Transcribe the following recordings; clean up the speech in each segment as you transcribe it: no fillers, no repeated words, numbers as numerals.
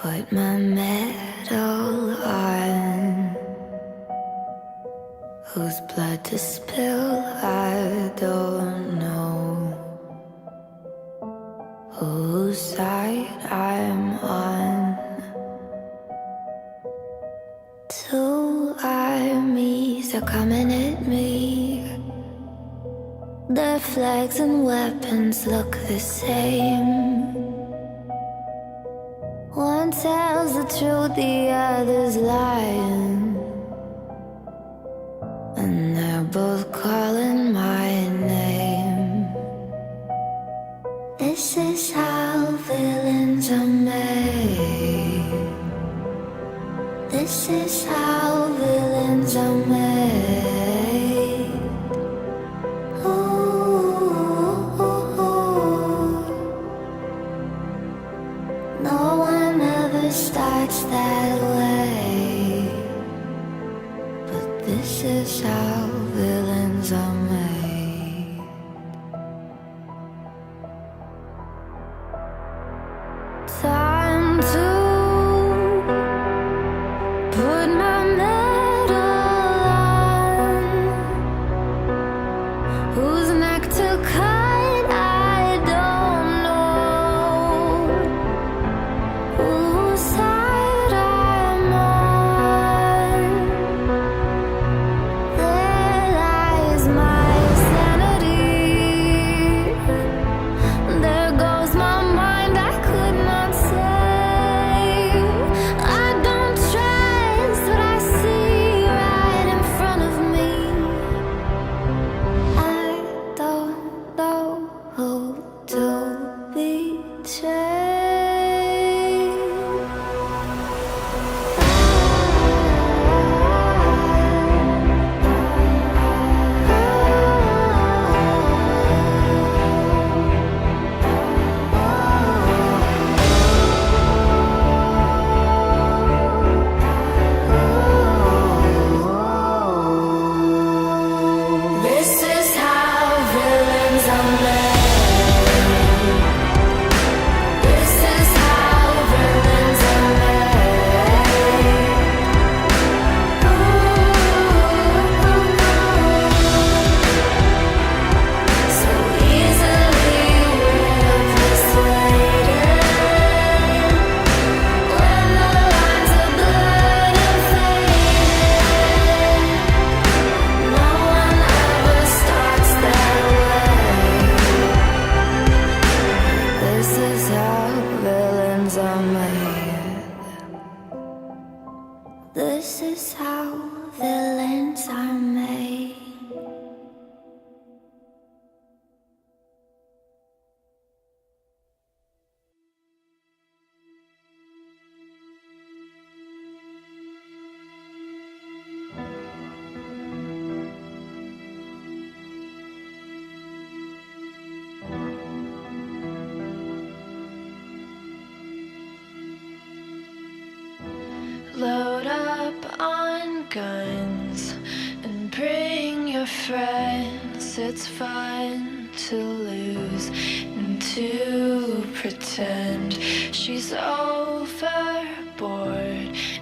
put my medal on. Whose blood to spill, I don't know. Whose side I'm on. Two armies are coming at me. Their flags and weapons look the same. One tells the truth, the other's lying. And they're both calling my name. This is how villains are made. This is how villains are made. Ooh, no one ever starts that way. But this is how villains are made. Time to put my medal on. Whose neck to cut, I don't know. Whose side I'm on. There lies my sanity. There goes my mind, I could not say. I don't trust what I see right in front of me. I don't know who to betray. This is how villains are made. This is how villains are made. So easily we're persuaded. When the lines of blood are faded, no one ever starts that way. This is how villains are made. This is how villains are made. Load up on guns and bring your friends. It's fun to lose and to pretend. She's overboard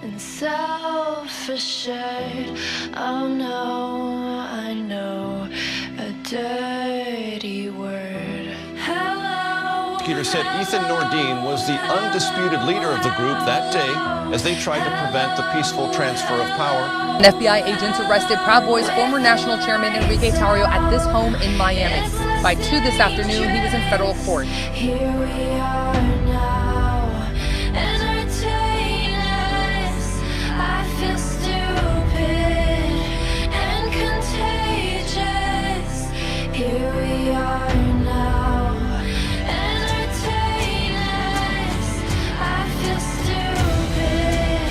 and self-assured. Oh no, I know a dirty word. Hello. Prosecutor said Ethan Nordine was the undisputed leader of the group that day as they tried to prevent the peaceful transfer of power. And FBI agents arrested Proud Boys former national chairman Enrique Tarrio at this home in Miami. By 2 this afternoon, he was in federal court. Here we are now, entertain us. I feel stupid and contagious. Here we are now, entertain us. I feel stupid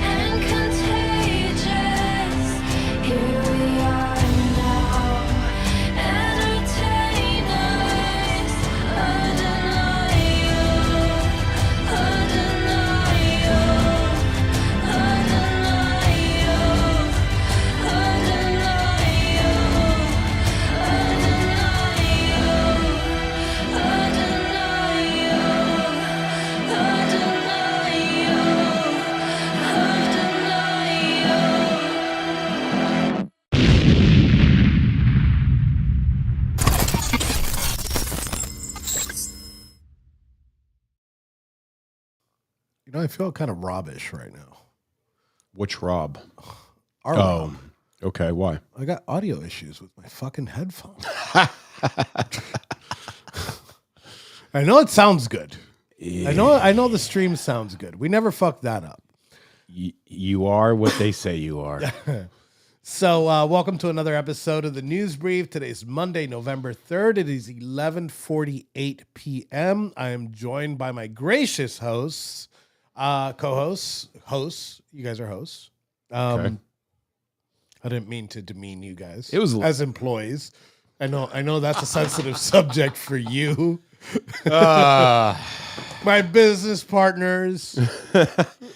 and contagious. Here we are now, entertain us. Undeniable. I feel kind of Robish right now. Which Rob? Our Rob. Okay. Why? I got audio issues with my fucking headphones. I know it sounds good. I know the stream sounds good. We never fucked that up. You are what they say you are. So welcome to another episode of the NewsBrief. Today's Monday, November 3rd. It is 11:48 p.m. I am joined by my gracious hosts, hosts. You guys are hosts. Okay. I didn't mean to demean you guys. It was as employees. I know that's a sensitive subject for you. My business partners.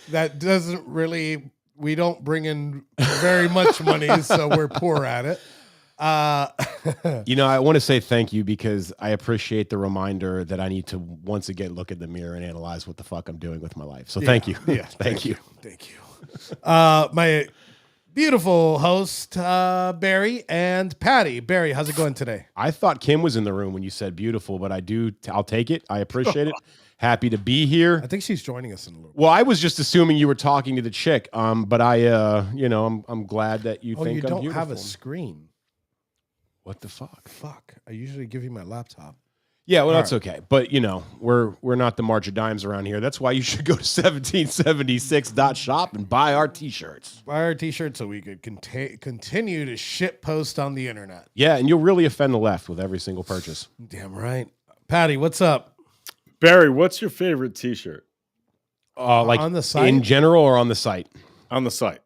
That doesn't really. We don't bring in very much money, so we're poor at it. I want to say thank you because I appreciate the reminder that I need to once again look in the mirror and analyze what the fuck I'm doing with my life. So thank you. Yeah, thank you. Thank you. My beautiful host, Barry and Patty. Barry, how's it going today? I thought Kim was in the room when you said beautiful, but I'll take it. I appreciate it. Happy to be here. I think she's joining us in a little bit. Well, I was just assuming you were talking to the chick, but I'm glad that you think you I'm don't beautiful. have a screen. What the fuck? Fuck. I usually give you my laptop. Yeah, well, that's okay. But, we're not the March of Dimes around here. That's why you should go to 1776.shop and buy our T-shirts. Buy our T-shirts so we could continue to shit post on the internet. Yeah, and you'll really offend the left with every single purchase. Damn right. Patty, what's up? Barry, what's your favorite T-shirt? Like on the site? in general or on the site? On the site.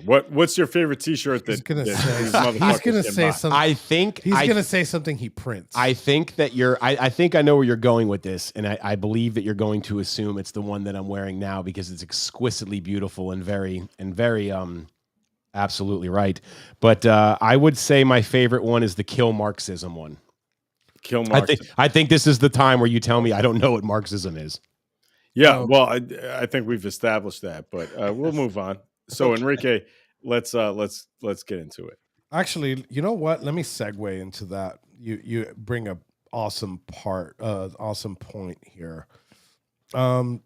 What's your favorite T-shirt He's gonna that say. these motherfuckers He's gonna can say buy? something. I think He's gonna say something he prints. I think that I think I know where you're going with this, and I believe that you're going to assume it's the one that I'm wearing now because it's exquisitely beautiful and very absolutely right. But I would say my favorite one is the Kill Marxism one. Kill Marxism. I think this is the time where you tell me I don't know what Marxism is. Yeah, well, I think we've established that, but we'll move on. So, Enrique, let's get into it. Actually, you know what? Let me segue into that. You bring a awesome point here. I'm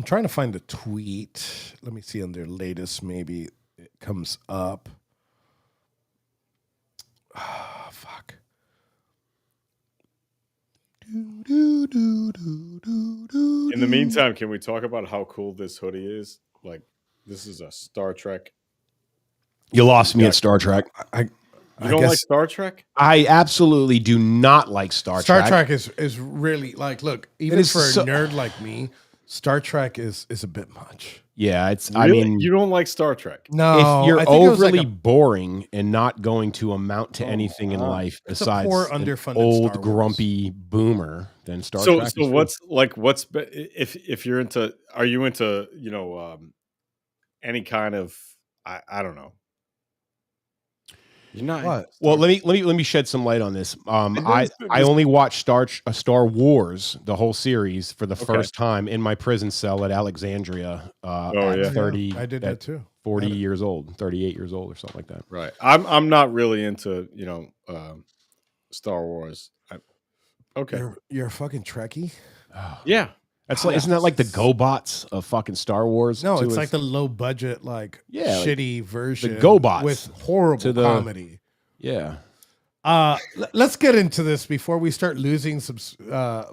trying to find a tweet. Let me see on their latest. Maybe it comes up. Oh, fuck. In the meantime, can we talk about how cool this hoodie is? Like, this is a Star Trek. You lost me at Star Trek. You don't like Star Trek? I absolutely do not like Star Trek. Star Trek is really like, look, even for a nerd like me, Star Trek is a bit much. Yeah, it's. Really? I mean, you don't like Star Trek? No, if you're I think it was overly like boring and not going to amount to anything in life It's a besides poor, an underfunded old Star Wars. grumpy boomer, then Star Trek. So if you're into? Are you into any kind of? I don't know. You're not. What? Well, let me shed some light on this. I only watched Star Wars, the whole series, for the first time in my prison cell at Alexandria. At 30, I did that too. 40 years old, 38 years old, or something like that. Right. I'm not really into Star Wars. Okay. You're a fucking Trekkie? Yeah. That's like, isn't that like the GoBots of fucking Star Wars? No, too? it's like the low budget, shitty version. the GoBots with horrible comedy. Yeah. Let's get into this before we start losing some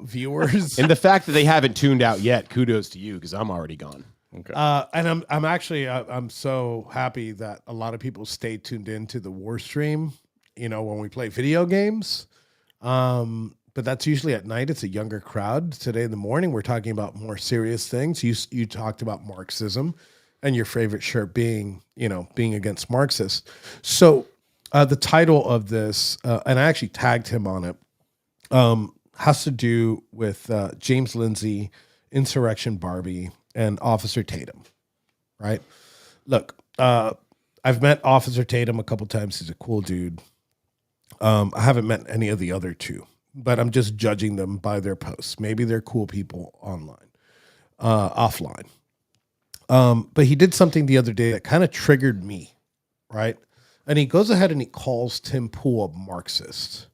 viewers. And the fact that they haven't tuned out yet, kudos to you because I'm already gone. Okay. And I'm actually I'm so happy that a lot of people stay tuned into the war stream. When we play video games. But that's usually at night. It's a younger crowd. Today in the morning, we're talking about more serious things. You talked about Marxism and your favorite shirt being against Marxists. So the title of this, and I actually tagged him on it, has to do with James Lindsay, Insurrection Barbie, and Officer Tatum, right? Look, I've met Officer Tatum a couple times. He's a cool dude. I haven't met any of the other two, but I'm just judging them by their posts. Maybe they're cool people offline. But he did something the other day that kind of triggered me, right? And he goes ahead and he calls Tim Pool a Marxist.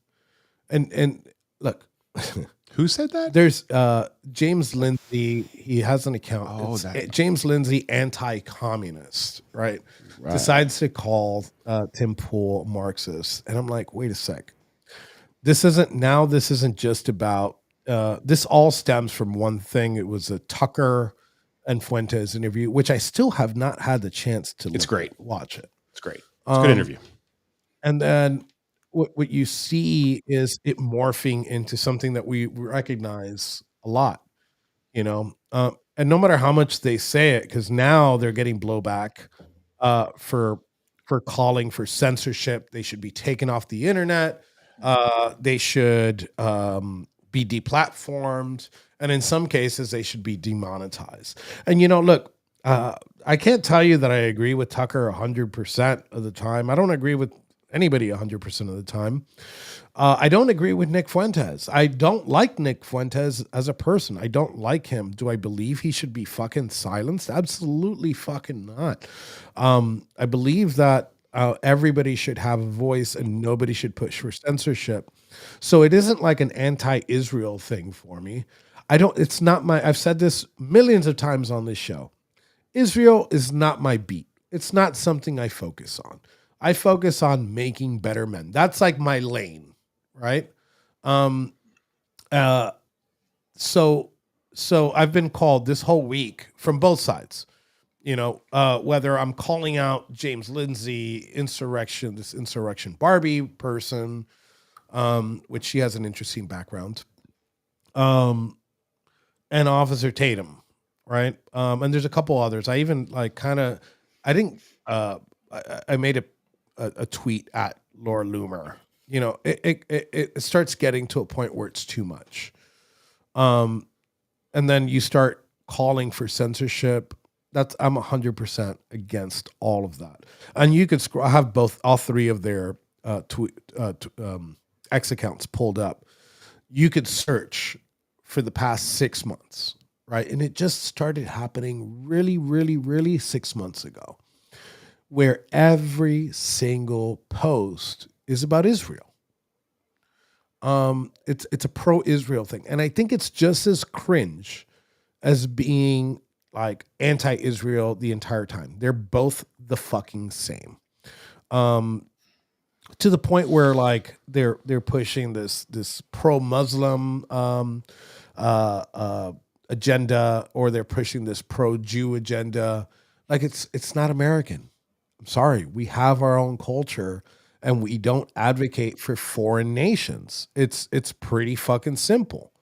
And look, Who said that? There's James Lindsay. He has an account. Oh, It's, that- James Lindsay, anti-communist, right? Decides to call Tim Pool Marxist, and I'm like, wait a sec. This isn't just about. This all stems from one thing. It was a Tucker and Fuentes interview, which I still have not had the chance to. It's great. Watch it. It's great. It's a good interview. And then what you see is it morphing into something that we recognize a lot, you know. And no matter how much they say it, because now they're getting blowback for calling for censorship. They should be taken off the internet. They should be deplatformed, and in some cases, they should be demonetized. And look, I can't tell you that I agree with Tucker 100% of the time. I don't agree with anybody 100% of the time. I don't agree with Nick Fuentes. I don't like Nick Fuentes as a person. I don't like him. Do I believe he should be fucking silenced? Absolutely fucking not. I believe that everybody should have a voice and nobody should push for censorship. So it isn't like an anti-Israel thing for me. I've said this millions of times on this show. Israel is not my beat. It's not something I focus on. I focus on making better men. That's like my lane, right? So I've been called this whole week from both sides, whether I'm calling out James Lindsay, this insurrection Barbie person, which she has an interesting background, and Officer Tatum, right? And there's a couple others. I even I made a tweet at Laura Loomer. It starts getting to a point where it's too much. And then you start calling for censorship. I'm 100% against all of that. And you could I have all three of their X accounts pulled up. You could search for the past 6 months, right? And it just started happening really, really, really 6 months ago, where every single post is about Israel. It's a pro-Israel thing. And I think it's just as cringe as being like anti-Israel the entire time. They're both the fucking same. To the point where like they're pushing this pro-Muslim agenda, or they're pushing this pro-Jew agenda. Like it's not American. I'm sorry. We have our own culture and we don't advocate for foreign nations. It's pretty fucking simple.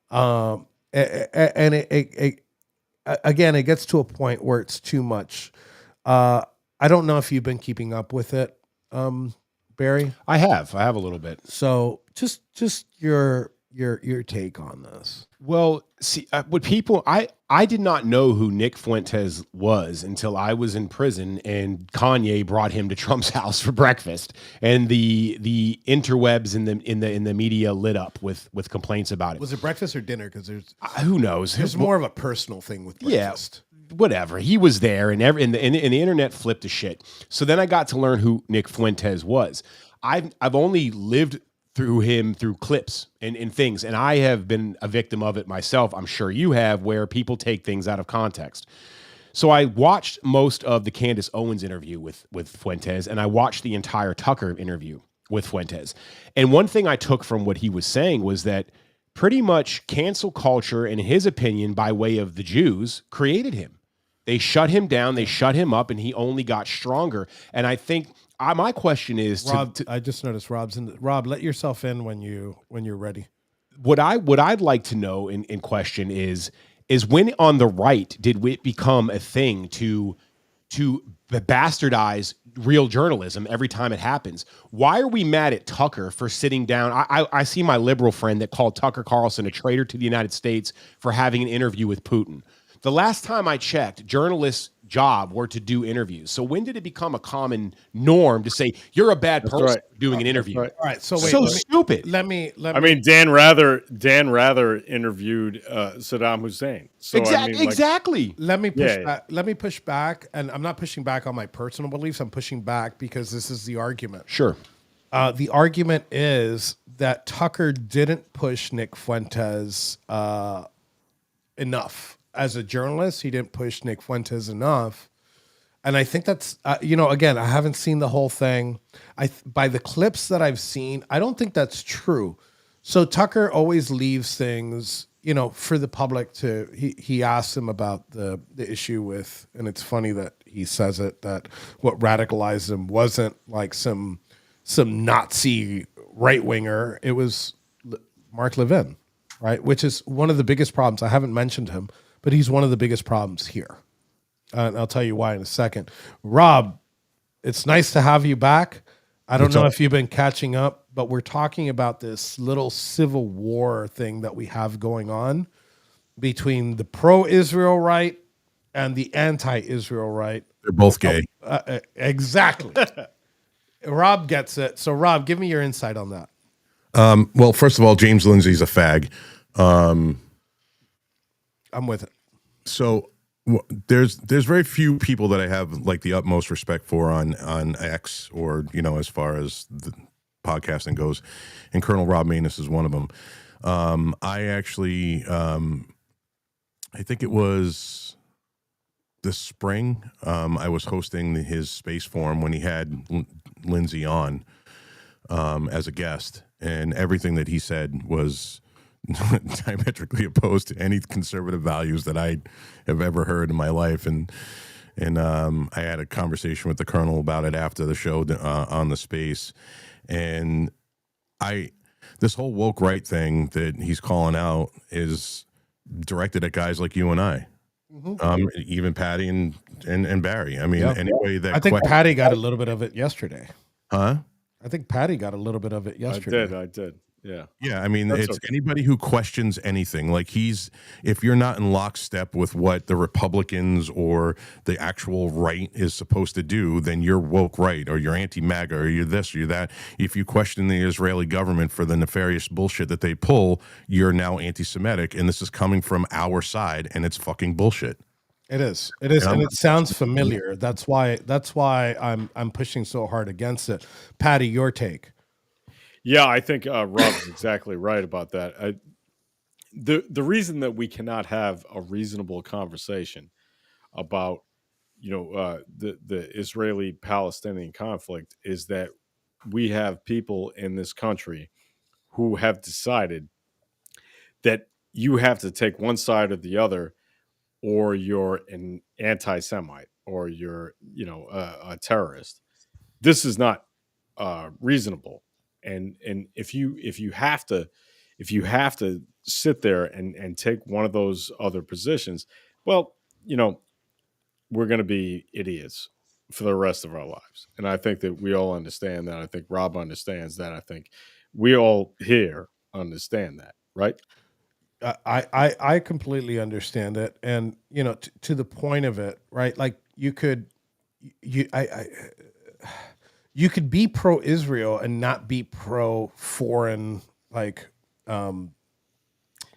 And it again, it gets to a point where it's too much. I don't know if you've been keeping up with it, Barry. I have a little bit. So just your take on this. Well, see, I did not know who Nick Fuentes was until I was in prison and Kanye brought him to Trump's house for breakfast, and the interwebs in the media lit up with complaints about it. Was it breakfast or dinner? Because who knows? There's more of a personal thing with breakfast. Yeah, whatever. He was there, and the internet flipped to shit. So then I got to learn who Nick Fuentes was. I've only lived through him through clips and things, and I have been a victim of it myself. I'm sure you have, where people take things out of context. So I watched most of the Candace Owens interview with Fuentes, and I watched the entire Tucker interview with Fuentes. And one thing I took from what he was saying was that pretty much cancel culture, in his opinion, by way of the Jews, created him. They shut him down, they shut him up, and he only got stronger. And I think my question is, Rob, I just noticed Rob's in. Rob, let yourself in when you're ready. What I'd like to know in question is when on the right did it become a thing to bastardize real journalism every time it happens? Why are we mad at Tucker for sitting down? I see my liberal friend that called Tucker Carlson a traitor to the United States for having an interview with Putin. The last time I checked, journalists' job were to do interviews. So when did it become a common norm to say you're a bad person doing an interview? All right, so wait, stupid. Let me. I mean, Dan Rather interviewed Saddam Hussein. So Exactly. Let me push back. Let me push back, and I'm not pushing back on my personal beliefs. I'm pushing back because this is the argument. Sure. The argument is that Tucker didn't push Nick Fuentes enough as a journalist. He didn't push Nick Fuentes enough. And I think that's, again, I haven't seen the whole thing. By the clips that I've seen, I don't think that's true. So Tucker always leaves things, for the public to, he asks him about the issue with, and it's funny that he says it, that what radicalized him wasn't like some Nazi right winger. It was Mark Levin, right? Which is one of the biggest problems. I haven't mentioned him, but he's one of the biggest problems here. And I'll tell you why in a second. Rob, it's nice to have you back. I don't know if you've been catching up, but we're talking about this little civil war thing that we have going on between the pro-Israel right and the anti-Israel right. They're both gay. Exactly. Rob gets it. So, Rob, give me your insight on that. Well, first of all, James Lindsay's a fag. I'm with it. So there's very few people that I have like the utmost respect for on X or as far as the podcasting goes, and Colonel Rob Maness is one of them. I actually I think it was this spring. I was hosting his space forum when he had Lindsay on as a guest, and everything that he said was diametrically opposed to any conservative values that I have ever heard in my life. And I had a conversation with the Colonel about it after the show on the space. And this whole woke right thing that he's calling out is directed at guys like you and I, even Patty and Barry. I mean, anyway, that I think Patty got a little bit of it yesterday. Huh? I think Patty got a little bit of it yesterday. I did. Yeah. Yeah, I mean, That's it's okay. anybody who questions anything. Like if you're not in lockstep with what the Republicans or the actual right is supposed to do, then you're woke right, or you're anti-MAGA, or you're this, or you're that. If you question the Israeli government for the nefarious bullshit that they pull, you're now anti-Semitic, and this is coming from our side, and it's fucking bullshit. It is, and it sounds familiar. That's why I'm pushing so hard against it. Patty, your take. Yeah, I think Rob's exactly right about that. The reason that we cannot have a reasonable conversation about the Israeli-Palestinian conflict is that we have people in this country who have decided that you have to take one side or the other, or you're an anti-Semite, or you're a terrorist. This is not reasonable. And if you have to sit there and take one of those other positions, well, we're going to be idiots for the rest of our lives. And I think that we all understand that. I think Rob understands that. I think we all here understand that, right? I completely understand it, and to the point of it, right? Like you could be pro-Israel and not be pro-foreign, like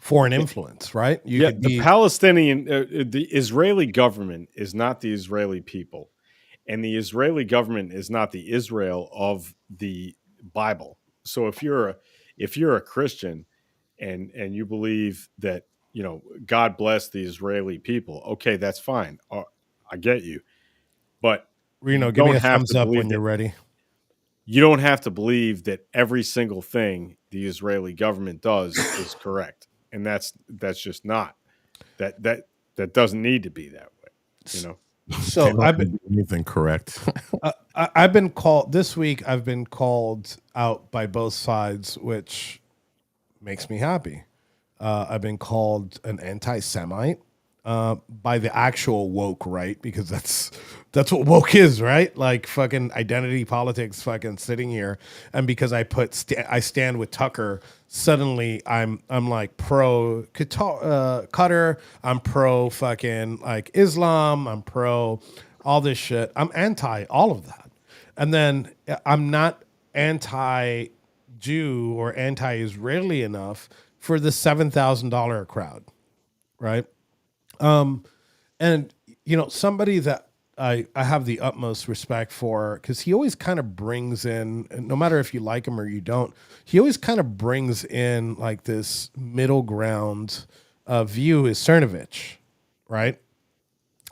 foreign influence, right? The Palestinian, the Israeli government is not the Israeli people, and the Israeli government is not the Israel of the Bible. So if you're a Christian and you believe that God bless the Israeli people, okay, that's fine. I get you, but Reno, give me a thumbs up when you're ready. You don't have to believe that every single thing the Israeli government does is correct, and that's just not that doesn't need to be that way. So I've been anything correct. I've been called this week. I've been called out by both sides, which makes me happy. I've been called an anti-Semite by the actual woke right, because that's what woke is, right? Like fucking identity politics, fucking sitting here, and because I stand with Tucker, suddenly I'm like pro Qatar, I'm pro fucking like Islam, I'm pro all this shit. I'm anti all of that, and then I'm not anti-Jew or anti-Israeli enough for the $7,000 crowd, right? And somebody that I have the utmost respect for, because he always kind of brings in, no matter if you like him or you don't, he always kind of brings in like this middle ground view is Cernovich, right?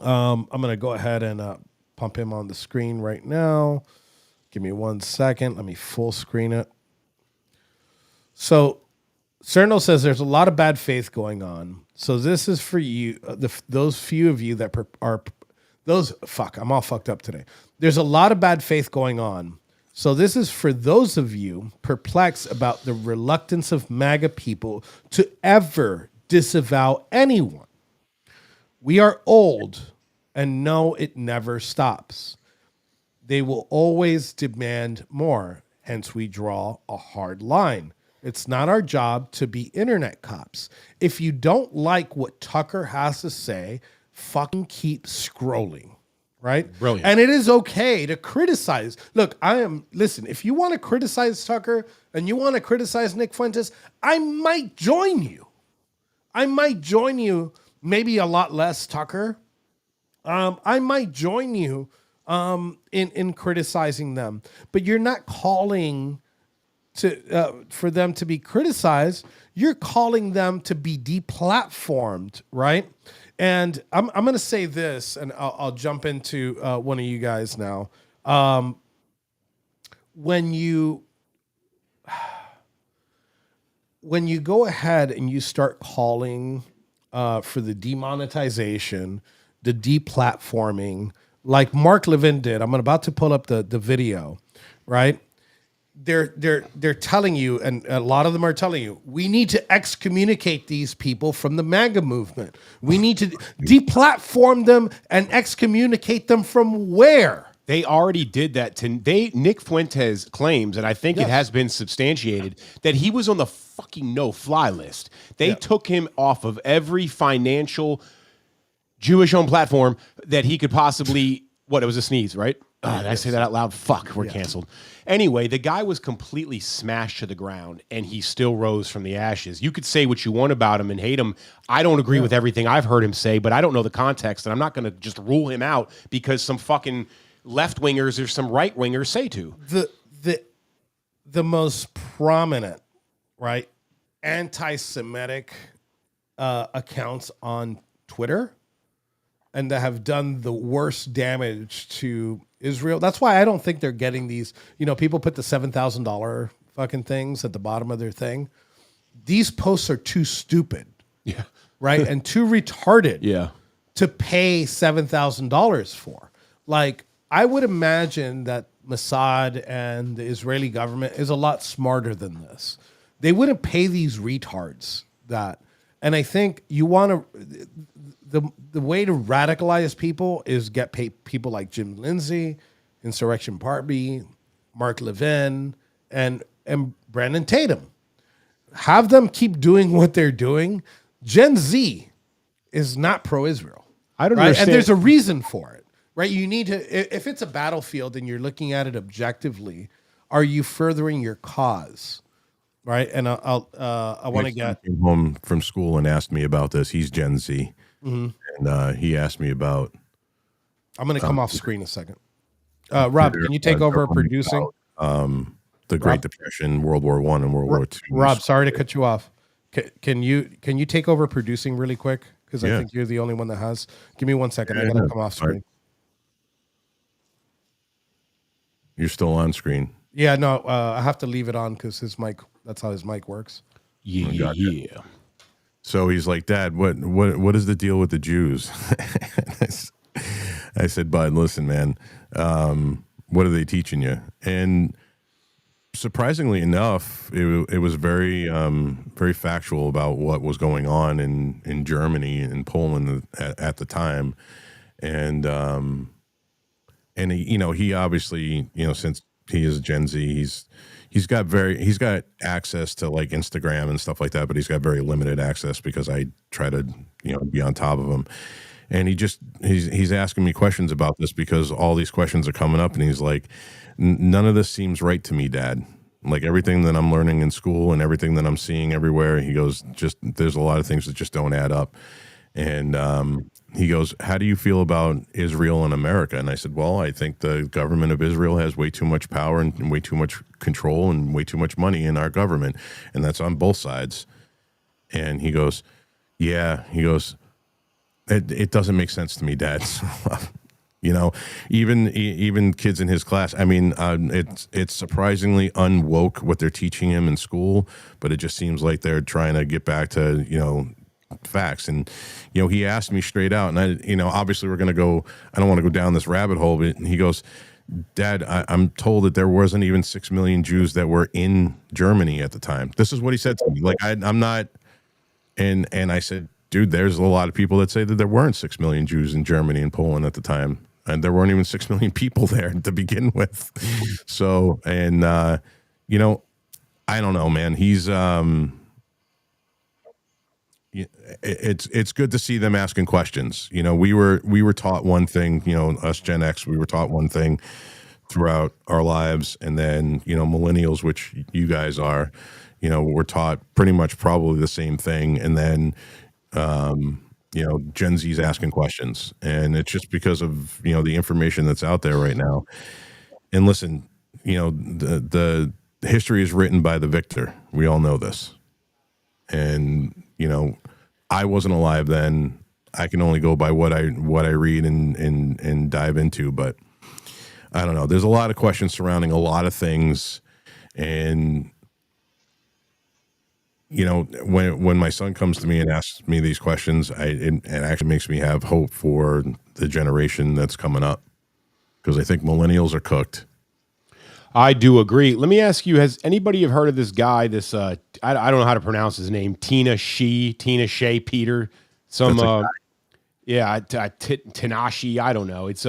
I'm going to go ahead and pump him on the screen right now. Give me 1 second. Let me full screen it. So Cerno says there's a lot of bad faith going on. So this is for you, those few of you that are those. Fuck, I'm all fucked up today. There's a lot of bad faith going on. So this is for those of you perplexed about the reluctance of MAGA people to ever disavow anyone. We are old and know it never stops. They will always demand more. Hence, we draw a hard line. It's not our job to be internet cops. If you don't like what Tucker has to say, fucking keep scrolling, right? Brilliant. And it is okay to criticize. Look, listen, if you want to criticize Tucker and you want to criticize Nick Fuentes, I might join you. Maybe a lot less Tucker. I might join you in criticizing them, but you're not calling for them to be criticized. You're calling them to be deplatformed, right? And I'm going to say this, and I'll jump into one of you guys now. When you go ahead and you start calling for the demonetization, the deplatforming, like Mark Levin did, I'm about to pull up the video, right? They're telling you, and a lot of them are telling you, we need to excommunicate these people from the MAGA movement. We need to deplatform them and excommunicate them from where? They already did that. Nick Fuentes claims, and I think it has been substantiated, that he was on the fucking no-fly list. They took him off of every financial Jewish-owned platform that he could possibly. What? It was a sneeze, right? Did I say that out loud? Fuck, we're canceled. Anyway, the guy was completely smashed to the ground, and he still rose from the ashes. You could say what you want about him and hate him. I don't agree with everything I've heard him say, but I don't know the context, and I'm not going to just rule him out because some fucking left-wingers or some right-wingers say to. The most prominent, right, anti-Semitic accounts on Twitter and that have done the worst damage to Israel. That's why I don't think they're getting these. People put the $7,000 fucking things at the bottom of their thing. These posts are too stupid, right, and too retarded, to pay $7,000 for. Like, I would imagine that Mossad and the Israeli government is a lot smarter than this. They wouldn't pay these retards that. And I think you want to. The way to radicalize people is get people like Jim Lindsay, Insurrection Barbie, Mark Levin, and Brandon Tatum. Have them keep doing what they're doing. Gen Z is not pro-Israel. I don't understand. understand. And there's a reason for it, right? You need to, if it's a battlefield and you're looking at it objectively, are you furthering your cause? Right. And I want to get. Came home from school and asked me about this. He's Gen Z. Mm-hmm. And he asked me about. I'm going to come off screen a second. Rob, can you take over producing? The Great Depression, World War I, and World War II. Rob, sorry to cut you off. Can you take over producing really quick? Because I think you're the only one that has. Give me 1 second. I got to come off screen. You're still on screen. Yeah, no, I have to leave it on because his mic. That's how his mic works. Yeah. So he's like, Dad, what is the deal with the Jews? I said, Bud, listen, man, what are they teaching you? And surprisingly enough, it was very very factual about what was going on in Germany and Poland at the time. And he obviously, since he is Gen Z, he's got access to like Instagram and stuff like that, but he's got very limited access because I try to, be on top of him. And he's asking me questions about this because all these questions are coming up, and he's like, none of this seems right to me, Dad. Like everything that I'm learning in school and everything that I'm seeing everywhere, he goes, there's a lot of things that just don't add up. And he goes, how do you feel about Israel and America? And I said, well, I think the government of Israel has way too much power and way too much control and way too much money in our government. And that's on both sides. And he goes, yeah, he goes, it doesn't make sense to me, Dad. You know, even kids in his class. I mean, it's surprisingly unwoke what they're teaching him in school, but it just seems like they're trying to get back to, you know, facts. And, you know, he asked me straight out, and I, you know, obviously we're going to go, I don't want to go down this rabbit hole, but he goes, Dad, I'm told that there wasn't even 6 million Jews that were in Germany at the time. This is what he said to me. Like, I'm not, and I said, dude, there's a lot of people that say that there weren't 6 million Jews in Germany and Poland at the time. And there weren't even 6 million people there to begin with. So, and, you know, I don't know, man. He's, it's good to see them asking questions. You know, we were taught one thing, you know, us Gen X, we were taught one thing throughout our lives. And then, you know, millennials, which you guys are, you know, we're taught pretty much probably the same thing. And then, you know, Gen Z's asking questions, and it's just because of, you know, the information that's out there right now. And listen, you know, the history is written by the victor. We all know this. And, you know, I wasn't alive then. I can only go by what I read and dive into, but I don't know. There's a lot of questions surrounding a lot of things. And, you know, when my son comes to me and asks me these questions, it actually makes me have hope for the generation that's coming up, because I think millennials are cooked. I do agree. Let me ask you: has anybody have heard of this guy? This I don't know how to pronounce his name. Tina Shea Peter. Tanashi. I don't know. It's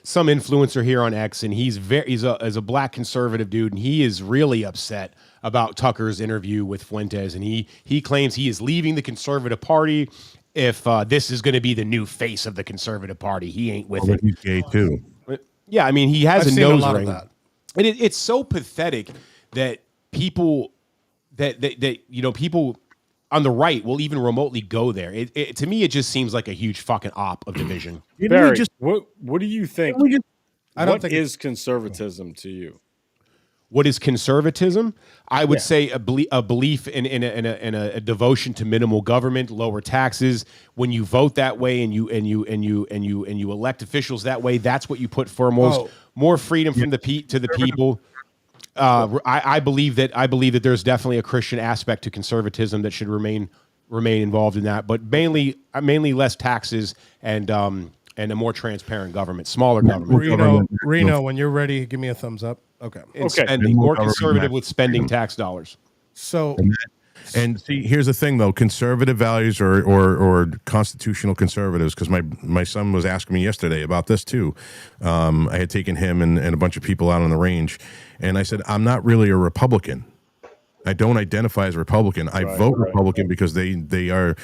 some influencer here on X, and he's a black conservative dude, and he is really upset about Tucker's interview with Fuentes, and he claims he is leaving the Conservative Party if this is going to be the new face of the Conservative Party. He ain't with it. He's gay too. Yeah, I mean, he has I've a seen nose lot ring, of that. and it's so pathetic that people that you know, people on the right will even remotely go there. To me, it just seems like a huge fucking op of division. Barry, what do you think? I don't What think is conservatism to you? What is conservatism? I would say a belief in a devotion to minimal government, lower taxes. When you vote that way and you elect officials that way, that's what you put for more freedom from to the people. I believe that there's definitely a Christian aspect to conservatism that should remain involved in that, but mainly less taxes and a more transparent government, smaller government. Reno, when you're ready, give me a thumbs up. Okay. Spending more conservative with spending tax dollars. So, and see, here's the thing though: conservative values or constitutional conservatives. Because my son was asking me yesterday about this too. I had taken him and a bunch of people out on the range, and I said, I'm not really a Republican. I don't identify as a Republican. I vote Republican because they are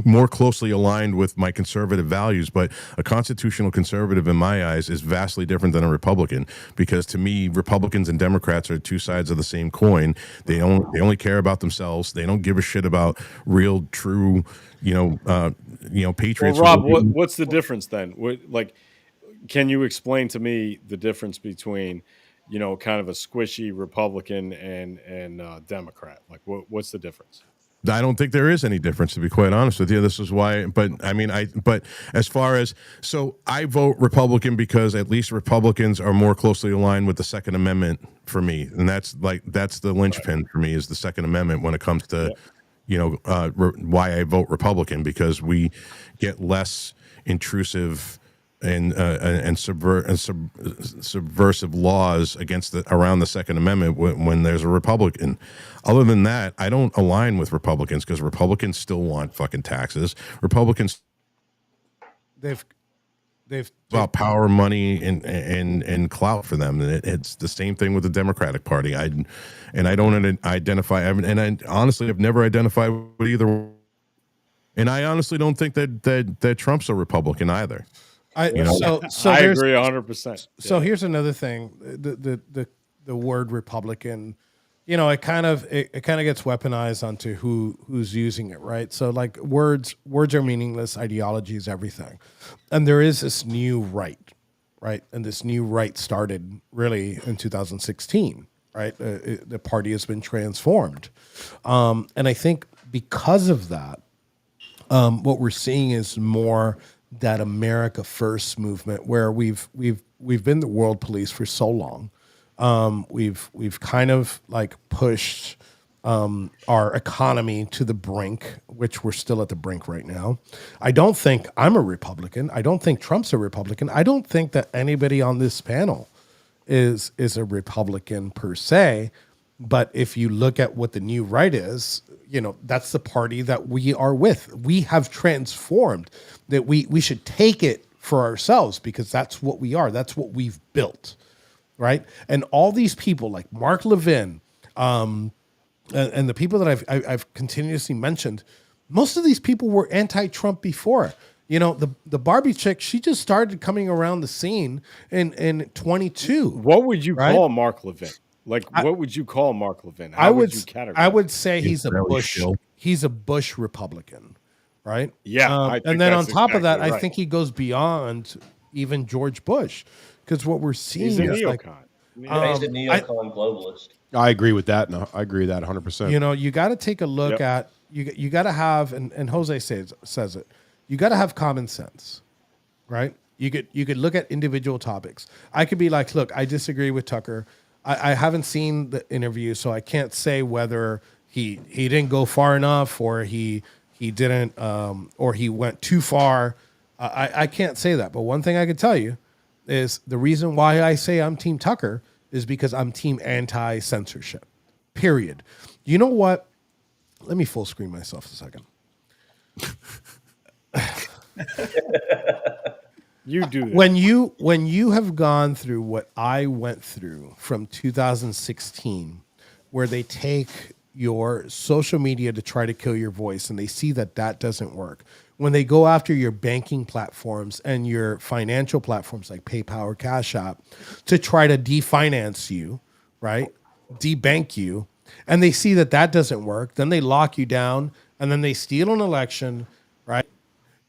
more closely aligned with my conservative values. But a constitutional conservative, in my eyes, is vastly different than a Republican, because to me, Republicans and Democrats are two sides of the same coin. They only care about themselves. They don't give a shit about real, true, patriots. Well, Rob, what's the difference then? Can you explain to me the difference between, kind of a squishy Republican and Democrat? Like, what's the difference? I don't think there is any difference, to be quite honest with you. This is why, but as far as, so I vote Republican because at least Republicans are more closely aligned with the Second Amendment for me. And that's the linchpin for me, is the Second Amendment when it comes to, why I vote Republican, because we get less intrusive and subversive laws around the Second Amendment when there's a Republican. Other than that, I don't align with Republicans, because Republicans still want fucking taxes. Republicans, they've about power, money, and clout for them. And it's the same thing with the Democratic Party. I don't identify, and I honestly have never identified with either. And I honestly don't think that Trump's a Republican either. I agree 100%. So here's another thing: the word Republican. it kind of gets weaponized onto who's using it, right? So like words are meaningless, ideology is everything. And there is this new right? And this new right started really in 2016, right? The party has been transformed. And I think because of that, what we're seeing is more that America First movement, where we've been the world police for so long. We've kind of like pushed our economy to the brink, which we're still at the brink right now. I don't think I'm a Republican. I don't think Trump's a Republican. I don't think that anybody on this panel is a Republican per se. But if you look at what the new right is, that's the party that we are with. We have transformed, that we should take it for ourselves because that's what we are. That's what we've built, right? And all these people like Mark Levin, and the people that I've continuously mentioned, most of these people were anti-Trump before. The Barbie chick, she just started coming around the scene in 22. What would you right? call Mark Levin? What would you call Mark Levin? How would you categorize? I would say he's a really Bush. chill. He's a Bush Republican, right? Yeah, I think and then on that's top of that, exactly I right. think he goes beyond even George Bush, because what we're seeing He's a is like, neocon. He's a neocon globalist. I agree with that. No, I agree with that 100%. you got to take a look Yep. at you got to have, and Jose says it. You got to have common sense, right? You could look at individual topics. I could be like, look, I disagree with Tucker. I haven't seen the interview, so I can't say whether he didn't go far enough or he didn't or he went too far. I can't say that. But one thing I can tell you is the reason why I say I'm Team Tucker is because I'm Team anti-censorship. Period. You know what? Let me full screen myself a second. You do that. When you have gone through what I went through from 2016, where they take your social media to try to kill your voice, and they see that doesn't work. When they go after your banking platforms and your financial platforms like PayPal or Cash App to try to definance you, right? Debank you, and they see that doesn't work, then they lock you down, and then they steal an election, right?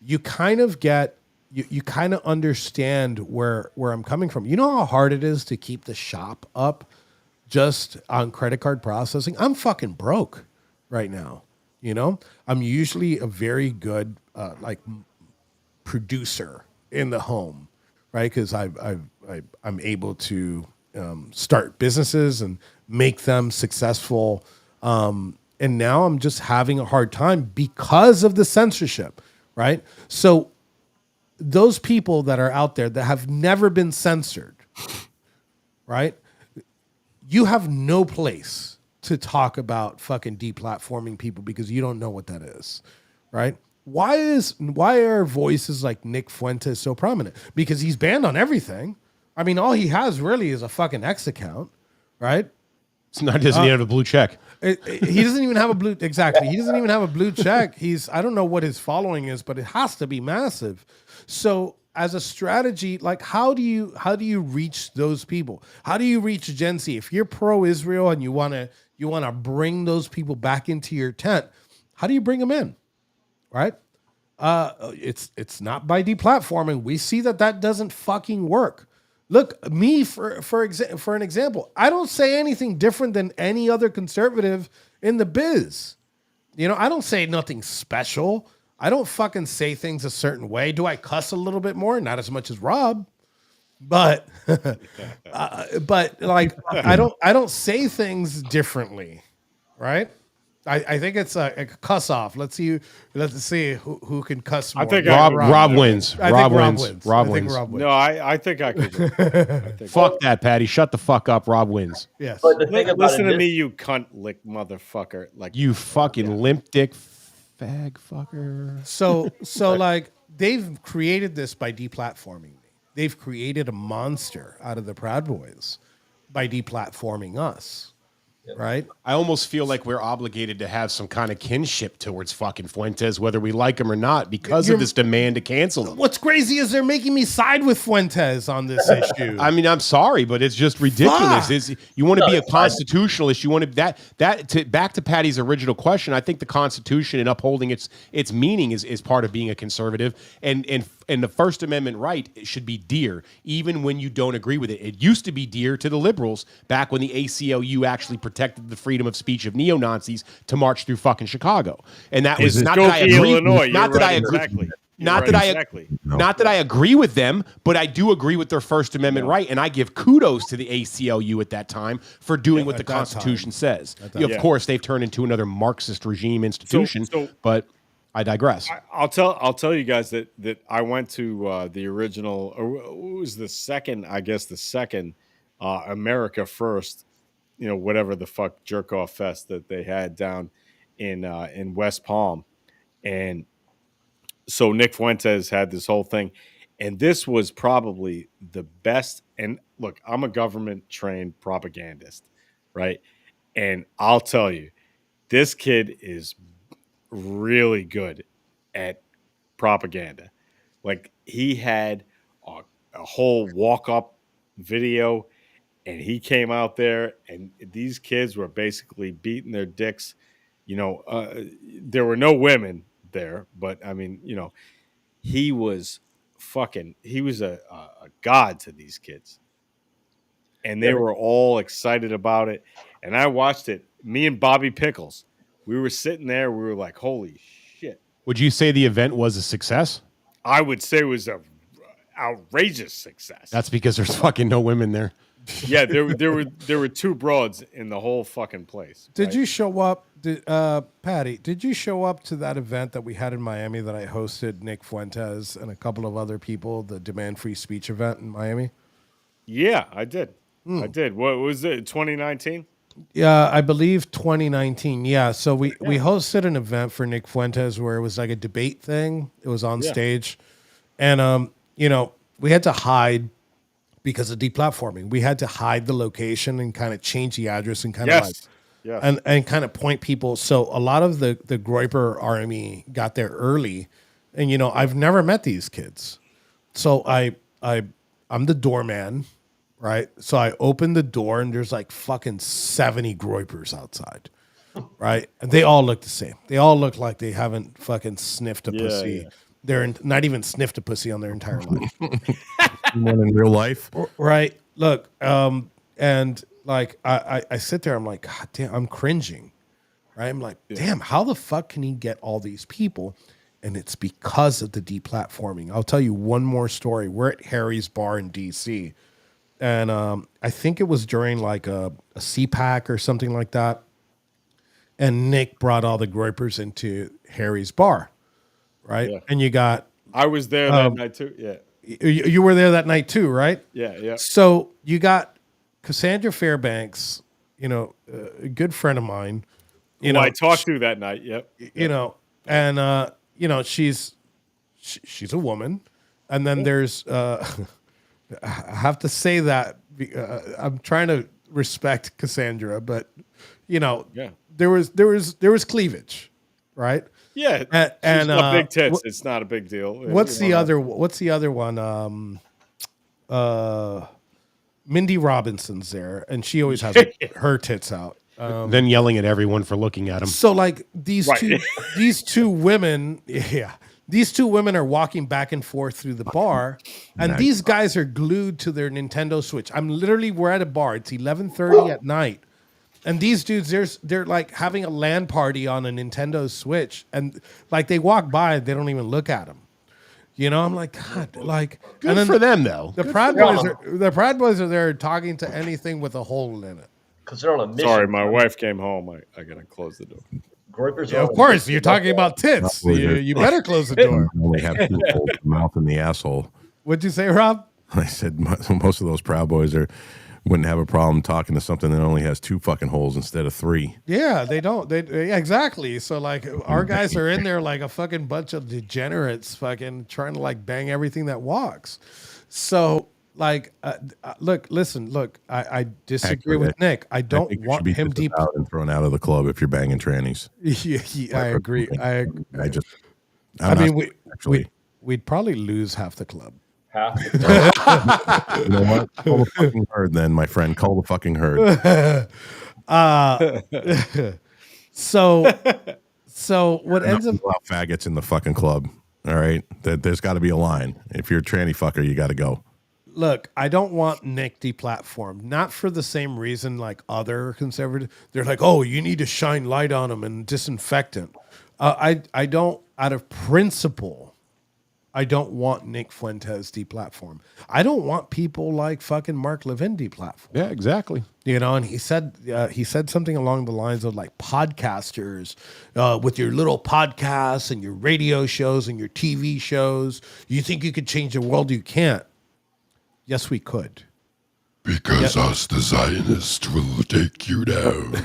You kind of get you kind of understand where I'm coming from. You know how hard it is to keep the shop up just on credit card processing? I'm fucking broke right now. I'm usually a very good producer in the home, right? Because I'm able to start businesses and make them successful. And now I'm just having a hard time because of the censorship, right? So those people that are out there that have never been censored, right? You have no place to talk about fucking deplatforming people because you don't know what that is, right? Why are voices like Nick Fuentes so prominent? Because he's banned on everything. I mean, all he has really is a fucking X account, right? It's not doesn't he have a blue check? He doesn't even have a blue. Exactly. He doesn't even have a blue check. I don't know what his following is, but it has to be massive. So as a strategy, like how do you reach those people? How do you reach Gen Z? If you're pro-Israel and you want to bring those people back into your tent, how do you bring them in? Right? It's not by deplatforming. We see that doesn't fucking work. Look, me for an example, I don't say anything different than any other conservative in the biz. I don't say nothing special. I don't fucking say things a certain way. Do I cuss a little bit more? Not as much as Rob, but like I don't say things differently, right? I think it's a cuss off. Let's see who can cuss more. I think Rob wins. Rob wins. Rob wins. No, I think I could. Fuck that, Patty. Shut the fuck up. Rob wins. Yes. But the thing about Listen it to me, is- you cunt lick motherfucker. Like You fucking limp dick fag fucker. So like they've created this by deplatforming me. They've created a monster out of the Proud Boys by deplatforming us. right? I almost feel like we're obligated to have some kind of kinship towards fucking Fuentes, whether we like him or not, because of this demand to cancel him. What's crazy is they're making me side with Fuentes on this issue. I mean, I'm sorry, but it's just ridiculous. You want to be a constitutionalist. You want to back to Patty's original question. I think the Constitution and upholding its meaning is part of being a conservative, and the First Amendment right should be dear, even when you don't agree with it. It used to be dear to the liberals back when the ACLU actually protected the freedom of speech of neo-Nazis to march through fucking Chicago. And that was not that I agree. Not that I agree. Not that I agree with them, but I do agree with their First Amendment right, and I give kudos to the ACLU at that time for doing what the Constitution says. Of course, they've turned into another Marxist regime institution, but I digress. I'll tell you guys that I went to the original, or it was the second America First, whatever the fuck jerk off fest that they had down in West Palm, and so Nick Fuentes had this whole thing, and this was probably the best. And look, I'm a government trained propagandist, right? And I'll tell you, this kid is really good at propaganda. Like, he had a whole walk-up video, and he came out there, and these kids were basically beating their dicks. There were no women there, but I mean, he was a god to these kids, and they were all excited about it. And I watched it. Me and Bobby Pickles, we were sitting there. We were like, "Holy shit!" Would you say the event was a success? I would say it was a outrageous success. That's because there's fucking no women there. Yeah, there were two broads in the whole fucking place. Did you show up, Patty? Did you show up to that event that we had in Miami that I hosted, Nick Fuentes and a couple of other people, the Demand Free Speech event in Miami? Yeah, I did. I did. What was it? 2019? Yeah, I believe 2019. Yeah, so we hosted an event for Nick Fuentes where it was like a debate thing. It was on stage, and we had to hide. Because of deplatforming, we had to hide the location and kind of change the address and kind of and kind of point people. So a lot of the Groyper army got there early, and I've never met these kids, so I'm the doorman, right? So I open the door and there's like fucking 70 Groypers outside, right? And they all look the same. They all look like they haven't fucking sniffed a pussy. Yeah. They're not even sniffed a pussy on their entire life. One in real life, right? Look, and like I sit there, I'm like, God damn, I'm cringing, right? I'm like, damn, how the fuck can he get all these people? And it's because of the deplatforming. I'll tell you one more story. We're at Harry's Bar in DC, and I think it was during like a CPAC or something like that. And Nick brought all the Groypers into Harry's Bar, right? Yeah. And you got I was there that night too. Yeah. You were there that night too, right? Yeah. So you got Cassandra Fairbanks, a good friend of mine. I talked to that night. Yep. And she's a woman, and then there's I have to say that I'm trying to respect Cassandra, but there was cleavage, right? Yeah, and got big tits. It's not a big deal. What's the other one? Mindy Robinson's there, and she always has her tits out. Then yelling at everyone for looking at them. So like these two women, these two women are walking back and forth through the bar, and these guys are glued to their Nintendo Switch. We're at a bar. It's 11:30 at night. And these dudes, they're like having a LAN party on a Nintendo Switch, and like they walk by, they don't even look at them. I'm like, God, like good for them though. The Proud Boys are there talking to anything with a hole in it. Because they're on a mission. Sorry, my wife came home. I gotta close the door. Groypers of course, you're talking about tits. You better close the door. They have two holes, the mouth and the asshole. What'd you say, Rob? I said most of those Proud Boys wouldn't have a problem talking to something that only has two fucking holes instead of three. Yeah, they don't. Exactly. So like our guys are in there like a fucking bunch of degenerates fucking trying to like bang everything that walks. So Like, look. I disagree Actually, with Nick. I I don't think you should want be him deep. disavowed and thrown out of the club if you're banging trannies. I agree. I'm I not mean, saying actually. we'd probably lose half the club. Half. You know what? Call the fucking herd, then, my friend. Call the fucking herd. So what ends up Allow faggots in the fucking club. All right, there's got to be a line. If you're a tranny fucker, you got to go. look, I don't want Nick deplatformed, not for the same reason like other conservatives. They're like, oh, you need to shine light on him and disinfectant. I don't, out of principle, I don't want Nick Fuentes deplatformed. I don't want people like fucking Mark Levin deplatformed. Yeah, exactly. You know, and he said something along the lines of like podcasters with your little podcasts and your radio shows and your TV shows. You think you could change the world? You can't. Yes, we could. Because us, the Zionists, will take you down.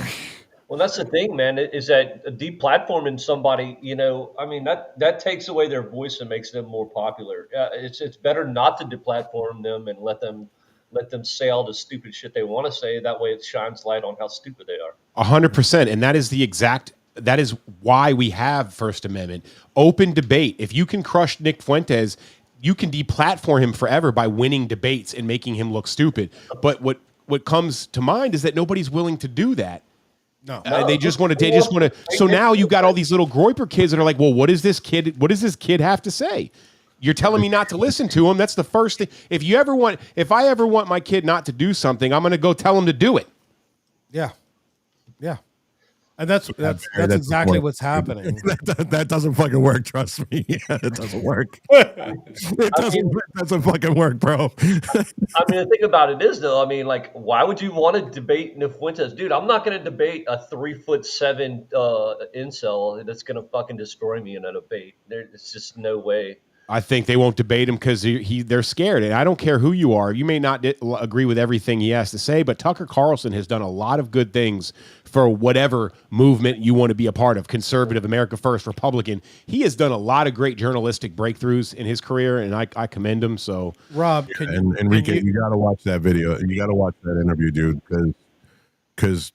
Well, that's the thing, man, is that deplatforming somebody, you know, I mean, that takes away their voice and makes them more popular. It's better not to deplatform them and let them say all the stupid shit they want to say. That way it shines light on how stupid they are. 100%. And that is why we have First Amendment. Open debate. If you can crush Nick Fuentes, you can deplatform him forever by winning debates and making him look stupid. But what comes to mind is that nobody's willing to do that. No. They just want to. So now you got all these little Groyper kids that are like, well, what does this kid have to say? You're telling me not to listen to him. That's the first thing. If I ever want my kid not to do something, I'm going to go tell him to do it. Yeah. And that's exactly what's happening. That doesn't fucking work. Trust me. Yeah, it doesn't work. It doesn't fucking work, bro. I mean, the thing about it is, though, I mean, like, why would you want to debate Nick Fuentes? Dude, I'm not going to debate a 3'7" incel that's going to fucking destroy me in a debate. There's just no way. I think they won't debate him because they're scared. And I don't care who you are. You may not agree with everything he has to say, but Tucker Carlson has done a lot of good things for whatever movement you want to be a part of, conservative, America First, Republican. He has done a lot of great journalistic breakthroughs in his career, and I commend him. So, Rob, Enrique, you got to watch that video. You got to watch that interview, dude, because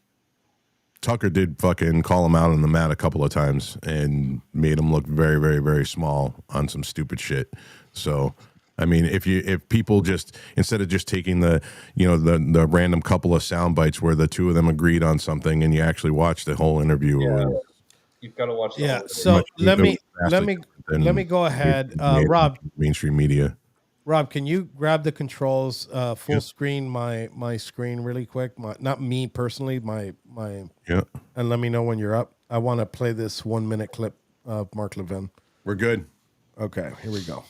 Tucker did fucking call him out on the mat a couple of times and made him look very, very, very small on some stupid shit. So, I mean, if people just, instead of just taking the random couple of sound bites where the two of them agreed on something and you actually watch the whole interview. You've got to watch the whole so let me go ahead. Rob, mainstream media. Rob, can you grab the controls full screen my screen really quick? Not me personally, my and let me know when you're up. I want to play this 1 minute clip of Mark Levin. We're good. Okay, here we go.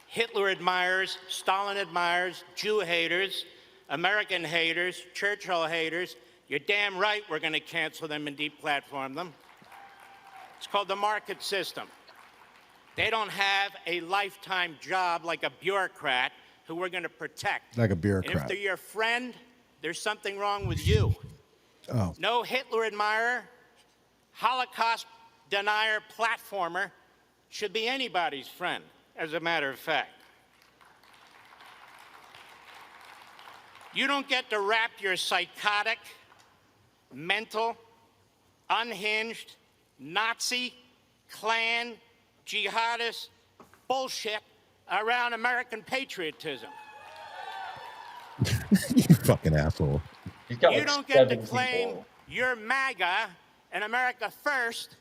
Hitler admirers, Stalin admirers, Jew haters, American haters, Churchill haters. You're damn right we're going to cancel them and deplatform them. It's called the market system. They don't have a lifetime job like a bureaucrat who we're going to protect. Like a bureaucrat. And if they're your friend, there's something wrong with you. Oh. No Hitler admirer, Holocaust denier, platformer should be anybody's friend, as a matter of fact. You don't get to wrap your psychotic, mental, unhinged, Nazi, Klan, jihadist bullshit around American patriotism. You fucking asshole. You don't get to claim you're MAGA and America First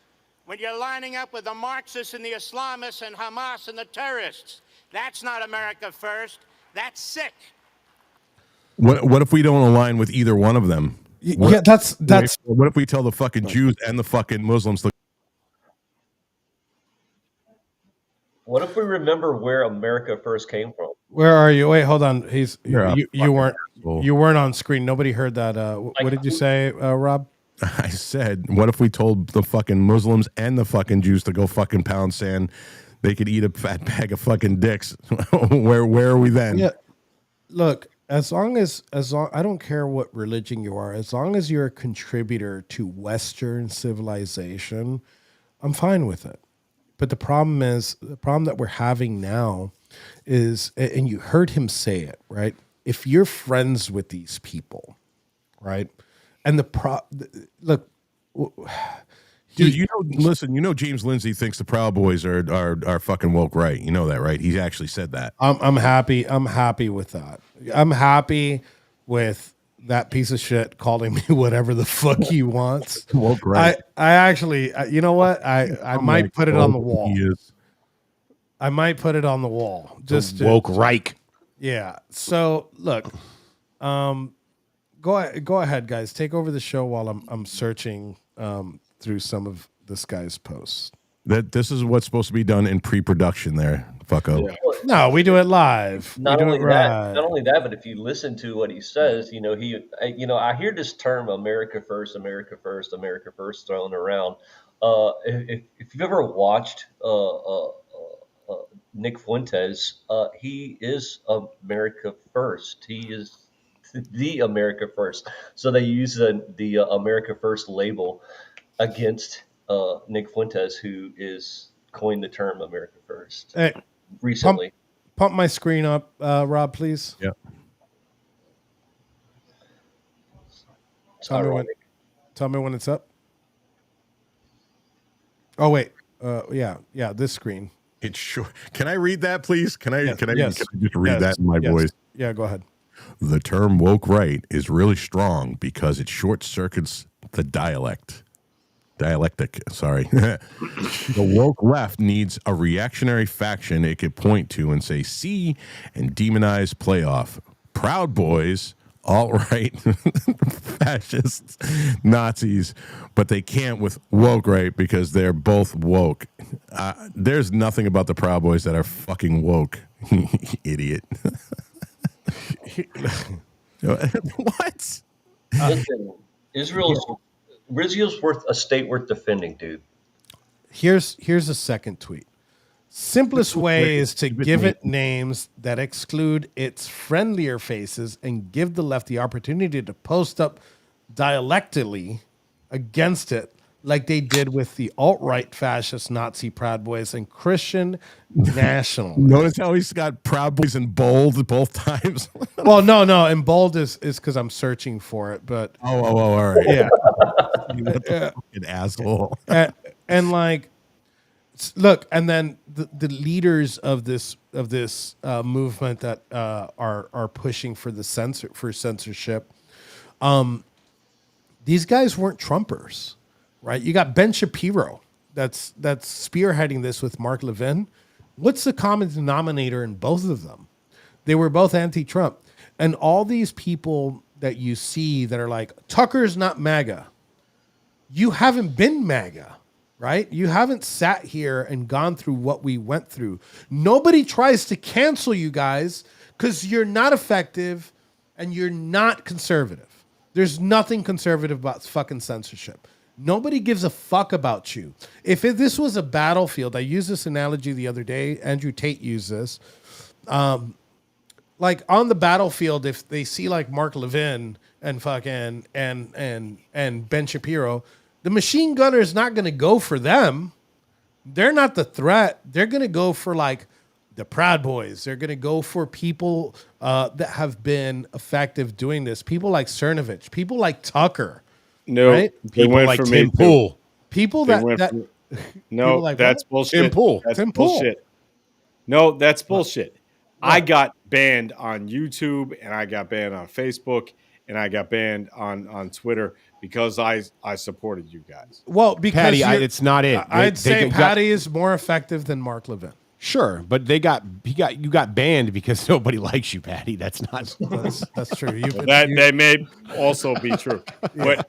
when you're lining up with the Marxists and the Islamists and Hamas and the terrorists. That's not America First. That's sick. What if we don't align with either one of them? That's. What if we tell the fucking Jews and the fucking Muslims to? What if we remember where America first came from? Where are you? Wait, hold on. You weren't asshole. you weren't on screen. Nobody heard that. What did you say, Rob? I said, what if we told the fucking Muslims and the fucking Jews to go fucking pound sand? They could eat a fat bag of fucking dicks. Where are we then? Yeah. Look, as long I don't care what religion you are, as long as you're a contributor to Western civilization, I'm fine with it. But the problem that we're having now is, and you heard him say it, right? If you're friends with these people, right? And look, Dude, listen, James Lindsay thinks the Proud Boys are fucking woke, right? You know that, right? He actually said that. I'm happy with that. I'm happy with that piece of shit calling me whatever the fuck he wants. Woke, right? I actually, you know what? I might put it on the wall. He is. I might put it on the wall. Just woke Reich. Yeah. So look, go ahead, guys. Take over the show while I'm searching through some of this guy's posts. This is what's supposed to be done in pre-production there, fucko. Yeah. No, we do it live. Not we do only it that, right. not only that, but if you listen to what he says, I hear this term "America First," "America First," "America First" thrown around. If you've ever watched Nick Fuentes, he is America First. He is the America First. So they use the America First label against Nick Fuentes, who is coined the term America First Hey, recently. pump my screen up, Rob, please. Yeah. Tell me when it's up. Oh wait, yeah, this screen. It's short. Can I read that, please? Can I Yes. just read that in my voice? Yeah, go ahead. The term woke right is really strong because it short circuits the dialectic. Sorry. The woke left needs a reactionary faction it could point to and say, see, and demonize playoff. Proud Boys, alt-right, fascists, Nazis, but they can't with woke right because they're both woke. There's nothing about the Proud Boys that are fucking woke. Idiot. What? Listen, Israel's worth a state worth defending, dude. Here's a second tweet. Simplest way is to give it names that exclude its friendlier faces and give the left the opportunity to post up dialectically against it, like they did with the alt-right fascist Nazi Proud Boys and Christian nationalists. Notice how he's got Proud Boys in bold both times. Well, no, and bold is because I'm searching for it, but all right. Yeah. Fucking asshole. and like, look, and then the leaders of this movement that are pushing for censorship, these guys weren't Trumpers, right? You got Ben Shapiro that's spearheading this with Mark Levin. What's the common denominator in both of them? They were both anti-Trump, and all these people that you see that are like, Tucker's not MAGA. You haven't been MAGA. Right? You haven't sat here and gone through what we went through. Nobody tries to cancel you guys because you're not effective and you're not conservative. There's nothing conservative about fucking censorship. Nobody gives a fuck about you. If this was a battlefield, I used this analogy the other day. Andrew Tate used this. Like on the battlefield, if they see like Mark Levin and fucking and Ben Shapiro, the machine gunner is not going to go for them. They're not the threat. They're going to go for like the Proud Boys. They're going to go for people that have been effective doing this. People like Cernovich. People like Tucker. No, right? People like Tim Pool. People They that, went that for- No, like that's what? bullshit. Tim Pool. That's Tim Pool. bullshit. No, that's bullshit. I got banned on YouTube and I got banned on Facebook and I got banned on Twitter because I supported you guys. well, because Patty, you're- it's not it. I'd say got- Patty is more effective than Mark Levin. Sure, but you got banned because nobody likes you, Patty. That's not. That's true. That may also be true. But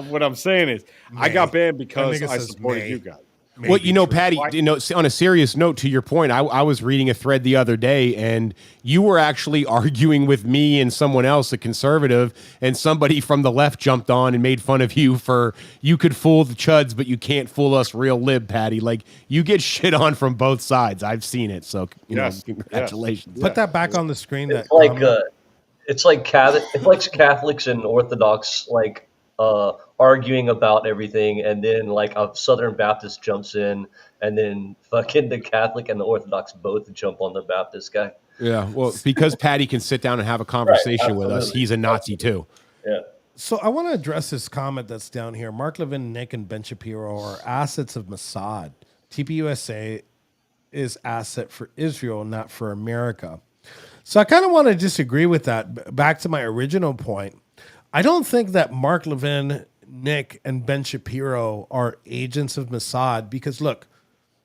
what I'm saying is I got banned because nigga I says supported may. you guys. Well, Patty, on a serious note, to your point, I was reading a thread the other day, and you were actually arguing with me and someone else, a conservative, and somebody from the left jumped on and made fun of you for you could fool the chuds, but you can't fool us real lib, Patty. Like you get shit on from both sides. I've seen it, so Yes, congratulations. Put that back on the screen. It's like Catholics and Orthodox like arguing about everything, and then like a Southern Baptist jumps in, and then fucking the Catholic and the Orthodox both jump on the Baptist guy. Yeah, well, because Patty can sit down and have a Right, conversation with us, absolutely. he's a Nazi too. Yeah. So I want to address this comment that's down here. Mark Levin, Nick, and Ben Shapiro are assets of Mossad. TPUSA is asset for Israel, not for America. So I kind of want to disagree with that. Back to my original point. I don't think that Mark Levin, Nick, and Ben Shapiro are agents of Mossad because look,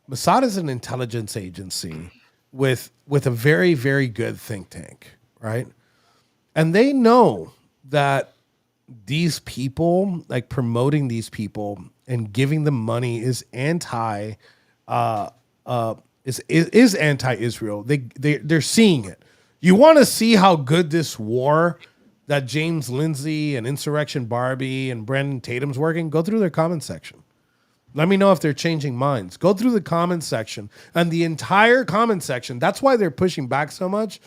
Mossad is an intelligence agency with a very, very good think tank, right? And they know that these people, like promoting these people and giving them money, is is anti-Israel. They're seeing it. You want to see how good this war that James Lindsay and Insurrection Barbie and Brandon Tatum's working? Go through their comment section. Let me know if they're changing minds. Go through the comment section and the entire comment section. That's why they're pushing back so much,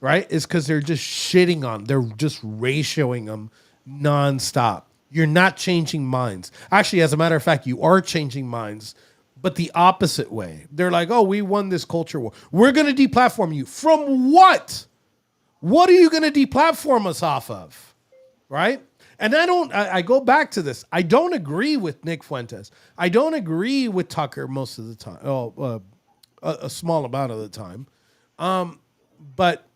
right? Is because they're just shitting on. They're just ratioing them nonstop. You're not changing minds. Actually, as a matter of fact, you are changing minds, but the opposite way. They're like, oh, we won this culture war. We're going to deplatform you. From what? What are you going to deplatform us off of? Right? And I go back to this. I don't agree with Nick Fuentes. I don't agree with Tucker most of the time. A small amount of the time. But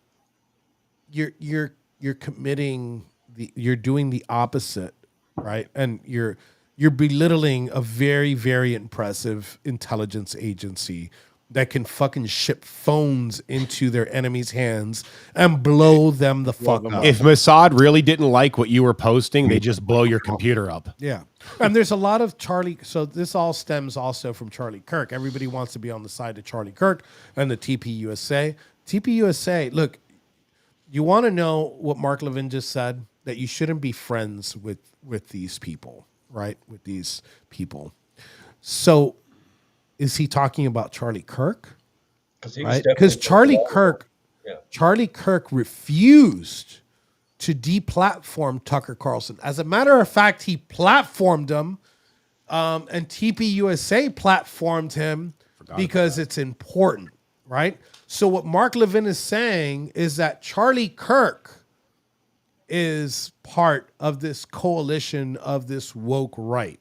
you're committing you're doing the opposite, right? And you're belittling a very, very impressive intelligence agency that can fucking ship phones into their enemies' hands and blow them the fuck up. If Mossad really didn't like what you were posting, they just blow your computer up. Yeah. And there's a lot of Charlie. So this all stems also from Charlie Kirk. Everybody wants to be on the side of Charlie Kirk and the TPUSA. TPUSA, look, you want to know what Mark Levin just said? That you shouldn't be friends with these people, right? With these people. So is he talking about Charlie Kirk? Because Charlie Kirk refused to deplatform Tucker Carlson. As a matter of fact, he platformed him, and TPUSA platformed him because it's important, right? So what Mark Levin is saying is that Charlie Kirk is part of this coalition of this woke right,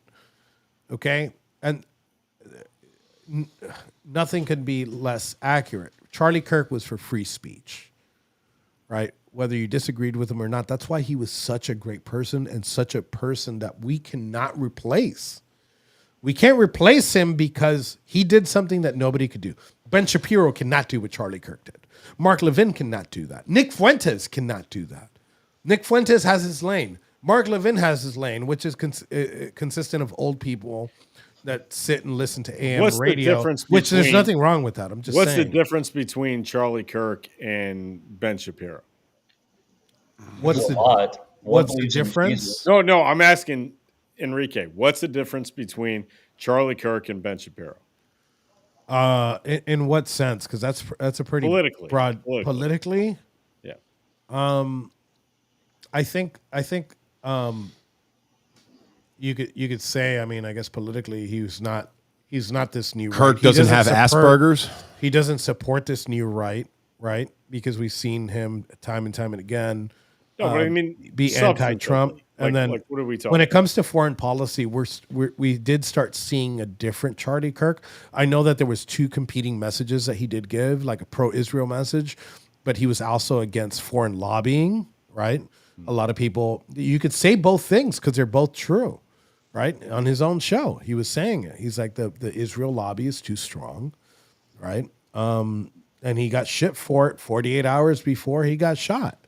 okay? And nothing can be less accurate. Charlie Kirk was for free speech, right? Whether you disagreed with him or not, that's why he was such a great person and such a person that we cannot replace. We can't replace him because he did something that nobody could do. Ben Shapiro cannot do what Charlie Kirk did. Mark Levin cannot do that. Nick Fuentes cannot do that. Nick Fuentes has his lane. Mark Levin has his lane, which is consistent of old people that sit and listen to AM radio, which there's nothing wrong with that. I'm just saying. What's the difference between Charlie Kirk and Ben Shapiro? What's the difference? No, I'm asking Enrique. What's the difference between Charlie Kirk and Ben Shapiro? In what sense? Because that's a pretty broad politically. Yeah. I think you could say, I mean, I guess politically he's not this new Kirk right. doesn't have Asperger's. He doesn't support this new right, because we've seen him time and time and again No, but I mean, be anti-Trump. And then what are we talking when it comes to foreign policy, we did start seeing a different Charlie Kirk. I know that there was two competing messages that he did give, like a pro-Israel message, but he was also against foreign lobbying, right? A lot of people, you could say both things because they're both true, right? On his own show, he was saying it. He's like, the Israel lobby is too strong, right? And he got shit for it 48 hours before he got shot,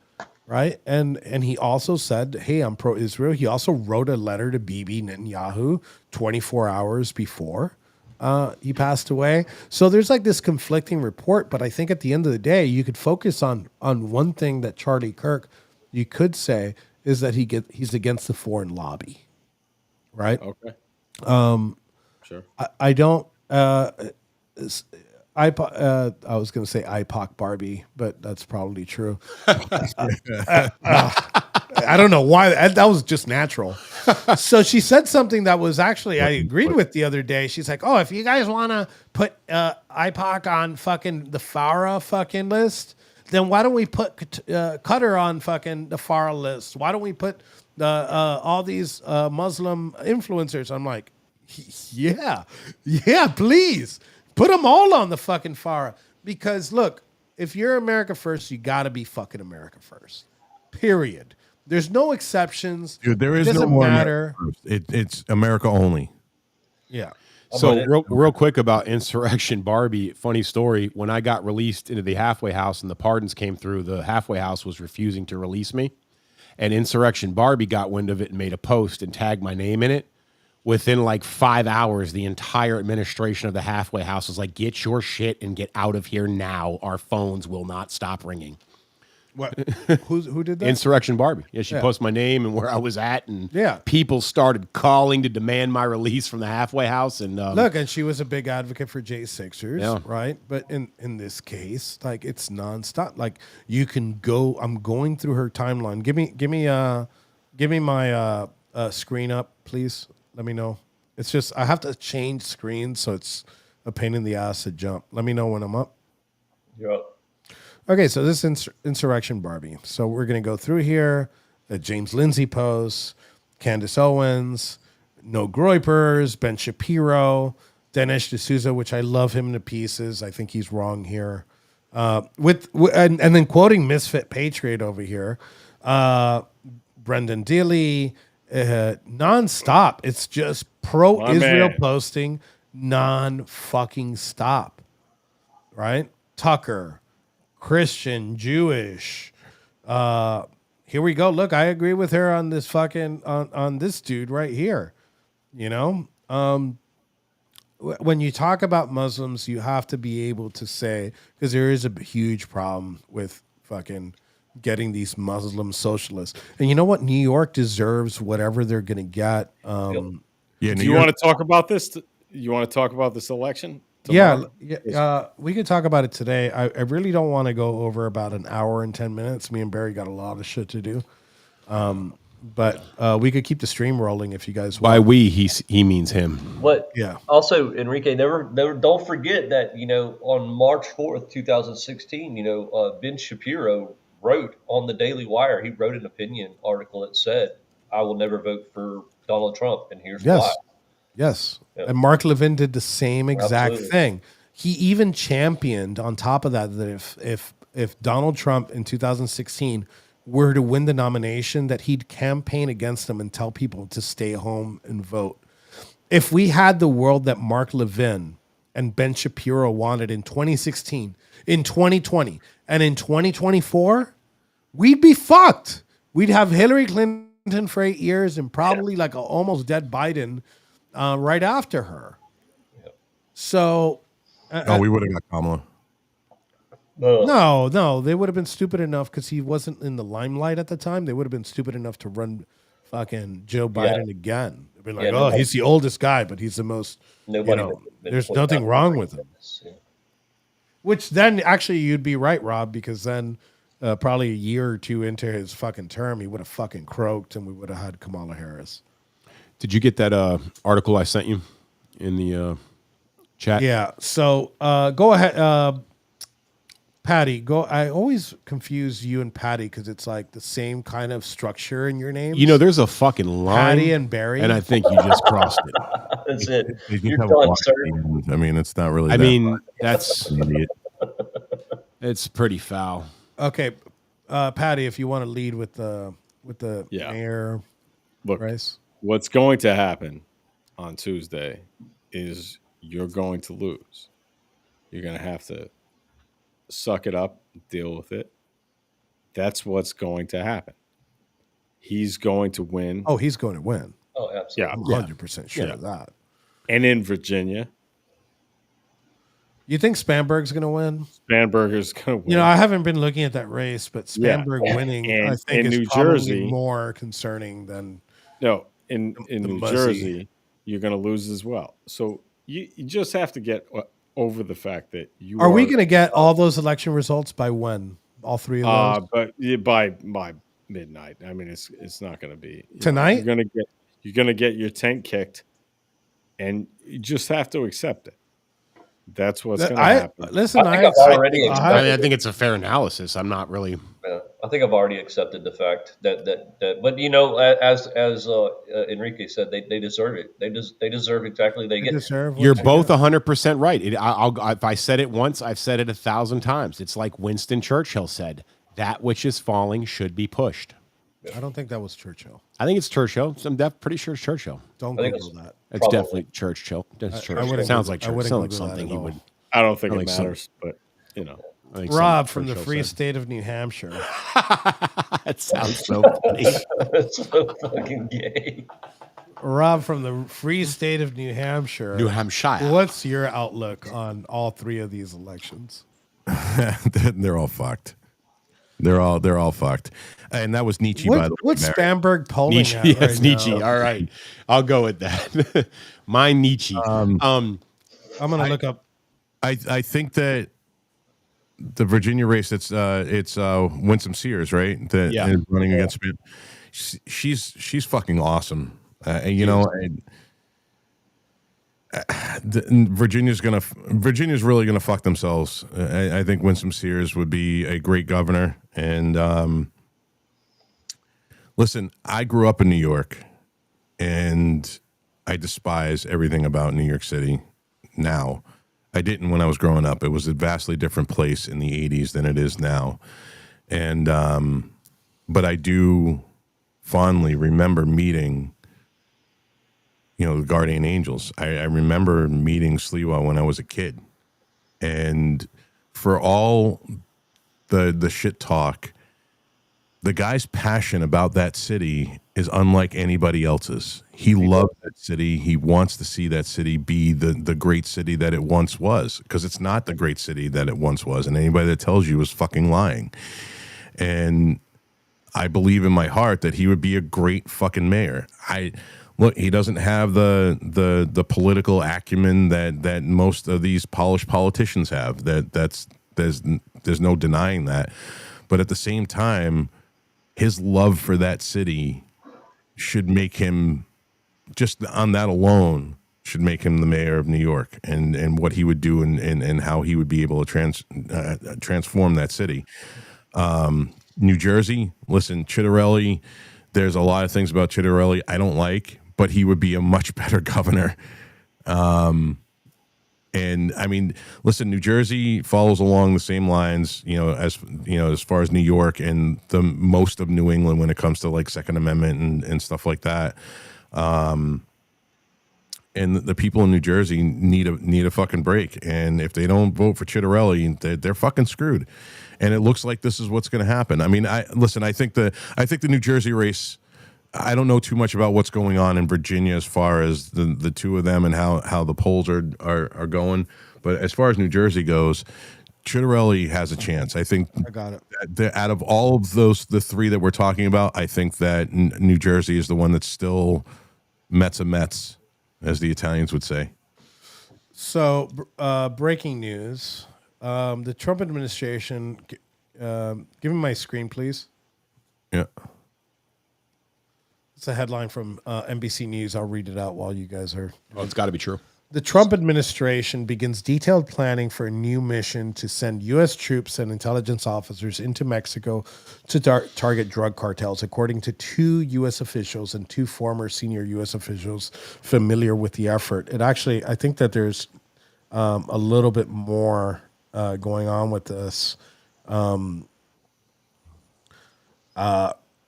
right? And he also said, hey, I'm pro-Israel. He also wrote a letter to Bibi Netanyahu 24 hours before he passed away. So there's like this conflicting report, but I think at the end of the day, you could focus on one thing that Charlie Kirk, you could say, is that he's against the foreign lobby, right? Okay. Sure. I don't. I was going to say IPOC Barbie, but that's probably true. I don't know why. That was just natural. So she said something that was actually I agreed with the other day. She's like, "Oh, if you guys want to put IPOC on fucking the FARA fucking list, then why don't we put Qatar on fucking the FARA list? Why don't we put all these Muslim influencers?" I'm like, yeah, please put them all on the fucking FARA. Because look, if you're America first, you got to be fucking America first. Period. There's no exceptions. Dude, there is It no doesn't more matter. America first. It's America only. Yeah. So real quick about Insurrection Barbie, funny story. When I got released into the halfway house and the pardons came through, the halfway house was refusing to release me. And Insurrection Barbie got wind of it and made a post and tagged my name in it. Within like 5 hours, the entire administration of the halfway house was like, "Get your shit and get out of here now. Our phones will not stop ringing." What? Who did that? Insurrection Barbie. Yeah, she posted my name and where I was at, and people started calling to demand my release from the halfway house. And look, and she was a big advocate for J6ers, right? But in this case, like it's nonstop. Like you can go. I'm going through her timeline. Give me my screen up, please. Let me know. It's just I have to change screens, so it's a pain in the ass to jump. Let me know when I'm up. You're up. Okay, so this is Insurrection Barbie. So we're going to go through here. The James Lindsay post, Candace Owens, No Groypers, Ben Shapiro, Dinesh D'Souza, which I love him to pieces. I think he's wrong here. And then quoting Misfit Patriot over here, Brendan Dealey, nonstop. It's just pro-Israel posting non-fucking stop, right? Tucker, Christian, Jewish. Here we go. Look, I agree with her on this fucking on this dude right here. You know, when you talk about Muslims, you have to be able to say, because there is a huge problem with fucking getting these Muslim socialists. And you know what? New York deserves whatever they're going to get. Do you want to talk about this? You want to talk about this election? Yeah, we could talk about it today. I really don't want to go over about an hour and 10 minutes. Me and Barry got a lot of shit to do. But we could keep the stream rolling if you guys want. By we, he means him. What? Yeah. Also, Enrique, never don't forget that, on March 4th, 2016, Ben Shapiro wrote on the Daily Wire, he wrote an opinion article that said, "I will never vote for Donald Trump, and here's why." Yes. Yep. And Mark Levin did the same exact thing. He even championed on top of that if Donald Trump in 2016 were to win the nomination, that he'd campaign against them and tell people to stay home and vote. If we had the world that Mark Levin and Ben Shapiro wanted in 2016, in 2020, and in 2024, we'd be fucked. We'd have Hillary Clinton for 8 years and probably like an almost dead Biden right after her. Yep. So, we would have got Kamala. No, they would have been stupid enough because he wasn't in the limelight at the time. They would have been stupid enough to run fucking Joe Biden again. They'd be like, he's the oldest guy, but he's the most. There's nothing wrong with him. Yeah. Which then actually you'd be right, Rob, because then probably a year or two into his fucking term, he would have fucking croaked and we would have had Kamala Harris. Did you get that article I sent you in the chat? Yeah. So go ahead, Patty. Go. I always confuse you and Patty because it's like the same kind of structure in your name. There's a fucking line. Patty and Barry. And I think you just crossed it. That's it. You're done, sir. I mean, it's not really. That's an idiot. It's pretty foul. Okay, Patty, if you want to lead with the mayor race. What's going to happen on Tuesday is you're going to lose. You're going to have to suck it up, deal with it. That's what's going to happen. He's going to win. Oh, he's going to win. Oh, absolutely. Yeah, I'm 100% sure of that. And in Virginia. You think Spanberg's going to win? Spanberger's going to win. I haven't been looking at that race, but Spanberg winning, I think, is probably more concerning than... No, in New Jersey, you're going to lose as well. So you just have to get over the fact that you are we going to get all those election results by when? All three of those? But by midnight. I mean, it's not going to be Tonight? you're gonna get your tank kicked, and you just have to accept it. That's what's going to happen. Listen. I think I've already accepted. I think it's a fair analysis. I'm not really. Yeah, I think I've already accepted the fact that but as Enrique said, they deserve it. They deserve exactly they get. Deserve. You're both 100% right. If I said it once, I've said it 1,000 times. It's like Winston Churchill said: "That which is falling should be pushed." I don't think that was Churchill. I think it's Churchill. I'm pretty sure it's Churchill. Don't I think Google that. It's Probably. definitely Churchill. That's Churchill. wouldn't Sounds Google- like I Churchill. wouldn't Sounds like Google that something at he all. would. I don't think I it think some- matters, but you know. I think Rob something from the Churchill free said. state of New Hampshire. That sounds so funny. That's so fucking gay. Rob from the free state of New Hampshire. New Hampshire. What's your outlook on all three of these elections? They're all fucked. They're all fucked. And that was Nietzsche, by the way. What's Mary. Spamberg polling Nietzsche. at Yes, right Nietzsche. now? All right. I'll go with that. My Nietzsche. I'm gonna look up. I think that the Virginia race, it's Winsome Sears, right? That Yeah. is running against me. She's fucking awesome. And, you know, Virginia's really gonna fuck themselves. I think Winsome Sears would be a great governor. And listen, I grew up in New York, and I despise everything about New York City now. I didn't when I was growing up. It was a vastly different place in the 80s than it is now. And but I do fondly remember meeting, the Guardian Angels. I remember meeting Sliwa when I was a kid. And for all the shit talk, the guy's passion about that city is unlike anybody else's. He loves that city. He wants to see that city be the great city that it once was, because it's not the great city that it once was. And anybody that tells you is fucking lying. And I believe in my heart that he would be a great fucking mayor. Look, he doesn't have the political acumen that most of these polished politicians have. There's no denying that. But at the same time, his love for that city should make him, just on that alone, should make him the mayor of New York, and what he would do and how he would be able to transform that city. New Jersey, listen, Chitterelli, there's a lot of things about Chitterelli I don't like, but he would be a much better governor. And I mean, listen, New Jersey follows along the same lines, as far as New York and the most of New England when it comes to like Second Amendment and stuff like that. And the people in New Jersey need a fucking break. And if they don't vote for Chitterelli, they're fucking screwed. And it looks like this is what's going to happen. I mean, I think the New Jersey race, I don't know too much about what's going on in Virginia as far as the two of them and how the polls are going. But as far as New Jersey goes, Chitterelli has a chance. I think I got it. Out of all of the three that we're talking about, I think that New Jersey is the one that's still Mets a Mets, as the Italians would say. So, breaking news: the Trump administration. Give me my screen, please. Yeah. It's a headline from NBC News. I'll read it out while you guys are. Oh, it's got to be true. The Trump administration begins detailed planning for a new mission to send U.S. troops and intelligence officers into Mexico to target drug cartels, according to two U.S. officials and two former senior U.S. officials familiar with the effort. It actually, I think that there's a little bit more going on with this.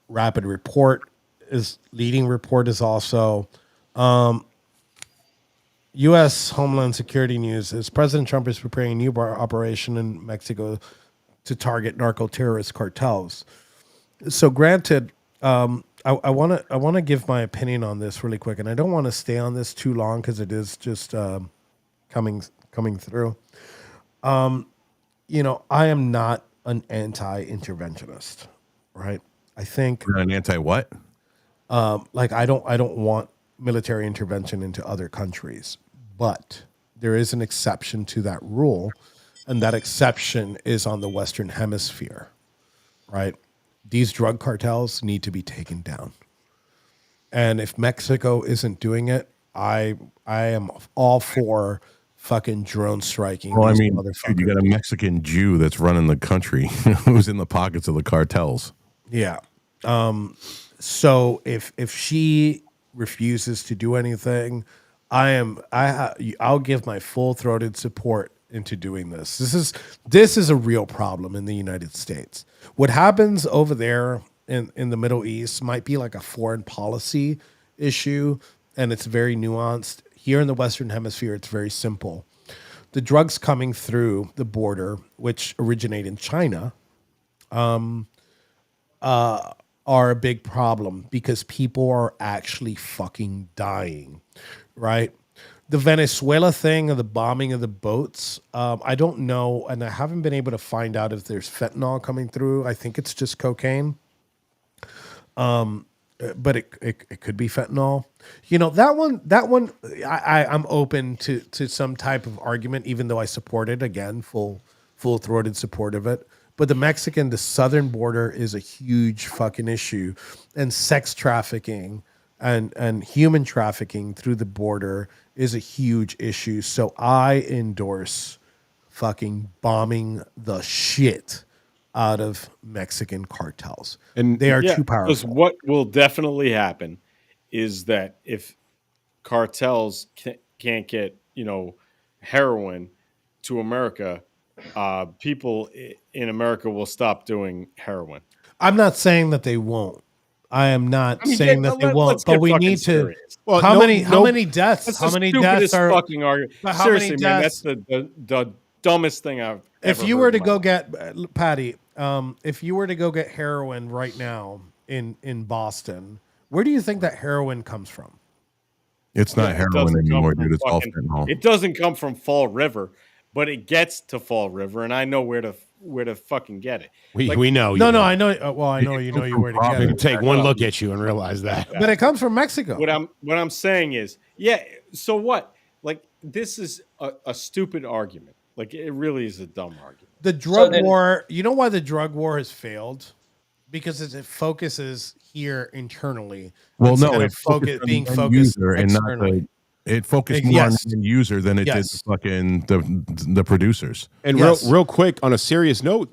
Rapid report. Leading report is also U.S. Homeland Security News is President Trump is preparing a new operation in Mexico to target narco-terrorist cartels. So granted, I want to give my opinion on this really quick, and I don't want to stay on this too long because it is just coming through. I am not an anti-interventionist, right? I think You're an anti what? I don't want military intervention into other countries, but there is an exception to that rule, and that exception is on the Western Hemisphere, right? these drug cartels need to be taken down. And if Mexico isn't doing it, I am all for fucking drone striking. Well, I these mean, motherfuckers. dude, you got a Mexican Jew that's running the country who's in the pockets of the cartels. Yeah. So if she refuses to do anything, I'll give my full-throated support into doing this. This is a real problem in the United States. What happens over there in the Middle East might be like a foreign policy issue, and it's very nuanced. Here in the Western Hemisphere, it's very simple. The drugs coming through the border, which originate in China, are a big problem because people are actually fucking dying, right? The Venezuela thing of the bombing of the boats, I don't know, and I haven't been able to find out if there's fentanyl coming through. I think it's just cocaine. But it could be fentanyl. You know, that one I'm open to some type of argument, even though I support it, again, full-throated support of it. But the southern border is a huge fucking issue, and sex trafficking and human trafficking through the border is a huge issue. So I endorse fucking bombing the shit out of Mexican cartels. And they are too powerful. Because what will definitely happen is that if cartels can't get, heroin to America, people in America will stop doing heroin. I'm not saying that they won't. I am not saying that they won't, but we need to. Well, how many deaths? That's How the many stupidest deaths are? fucking argument? How Seriously, many man, deaths? that's the dumbest thing I've ever If you were heard to in my go life. get Patty, if you were to go get heroin right now in Boston, where do you think that heroin comes from? It's not It heroin doesn't come anymore, from dude. It's all fucking- fentanyl. It doesn't come from Fall River, but it gets to Fall River, and I know where to fucking get it. We know. No, you no, know. I know. Well, I know you know where to get You it. take one look at you and realize that. But it comes from Mexico. What I'm saying is, yeah. So what? Like, this is a stupid argument. Like, it really is a dumb argument. The drug war. You know why the drug war has failed? Because it focuses here internally. Well, no, instead it of focused on being the end focused user and not externally. it focused more on Yes. the end user than it did Yes. the fucking the producers. And Yes. real quick, on a serious note,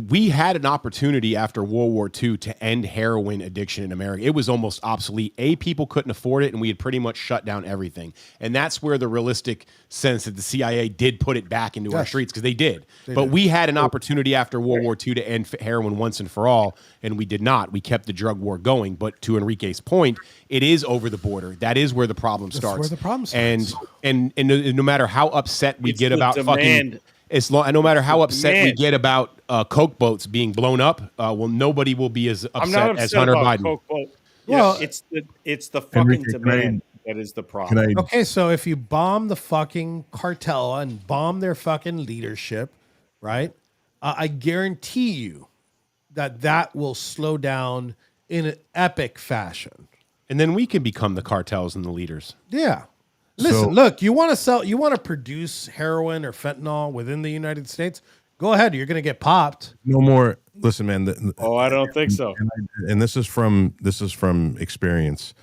we had an opportunity after World War II to end heroin addiction in America. It was almost obsolete. People couldn't afford it, and we had pretty much shut down everything. And that's where the realistic sense that the CIA did put it back into our Yes. streets, because they did. They But did. we had an opportunity after World War II to end heroin once and for all, and we did not. We kept the drug war going. But to Enrique's point, it is over the border. That is where the problem starts. where the problem starts. And no matter how upset we It's get the about demand. fucking, no matter how upset we demand. get about Coke boats being blown up, well, nobody will be as I'm not upset as upset Hunter about Biden. Coke boat. Well, Yeah, it's the fucking Enrique, demand that is the Can problem. I? Okay, so if you bomb the fucking cartel and bomb their fucking leadership, right? I guarantee you that will slow down in an epic fashion. And then we can become the cartels and the leaders. Yeah. Listen, So- look, you want to produce heroin or fentanyl within the United States? Go ahead. You're going to get popped. No more. Listen, man. Oh, I don't think so. And this is from experience.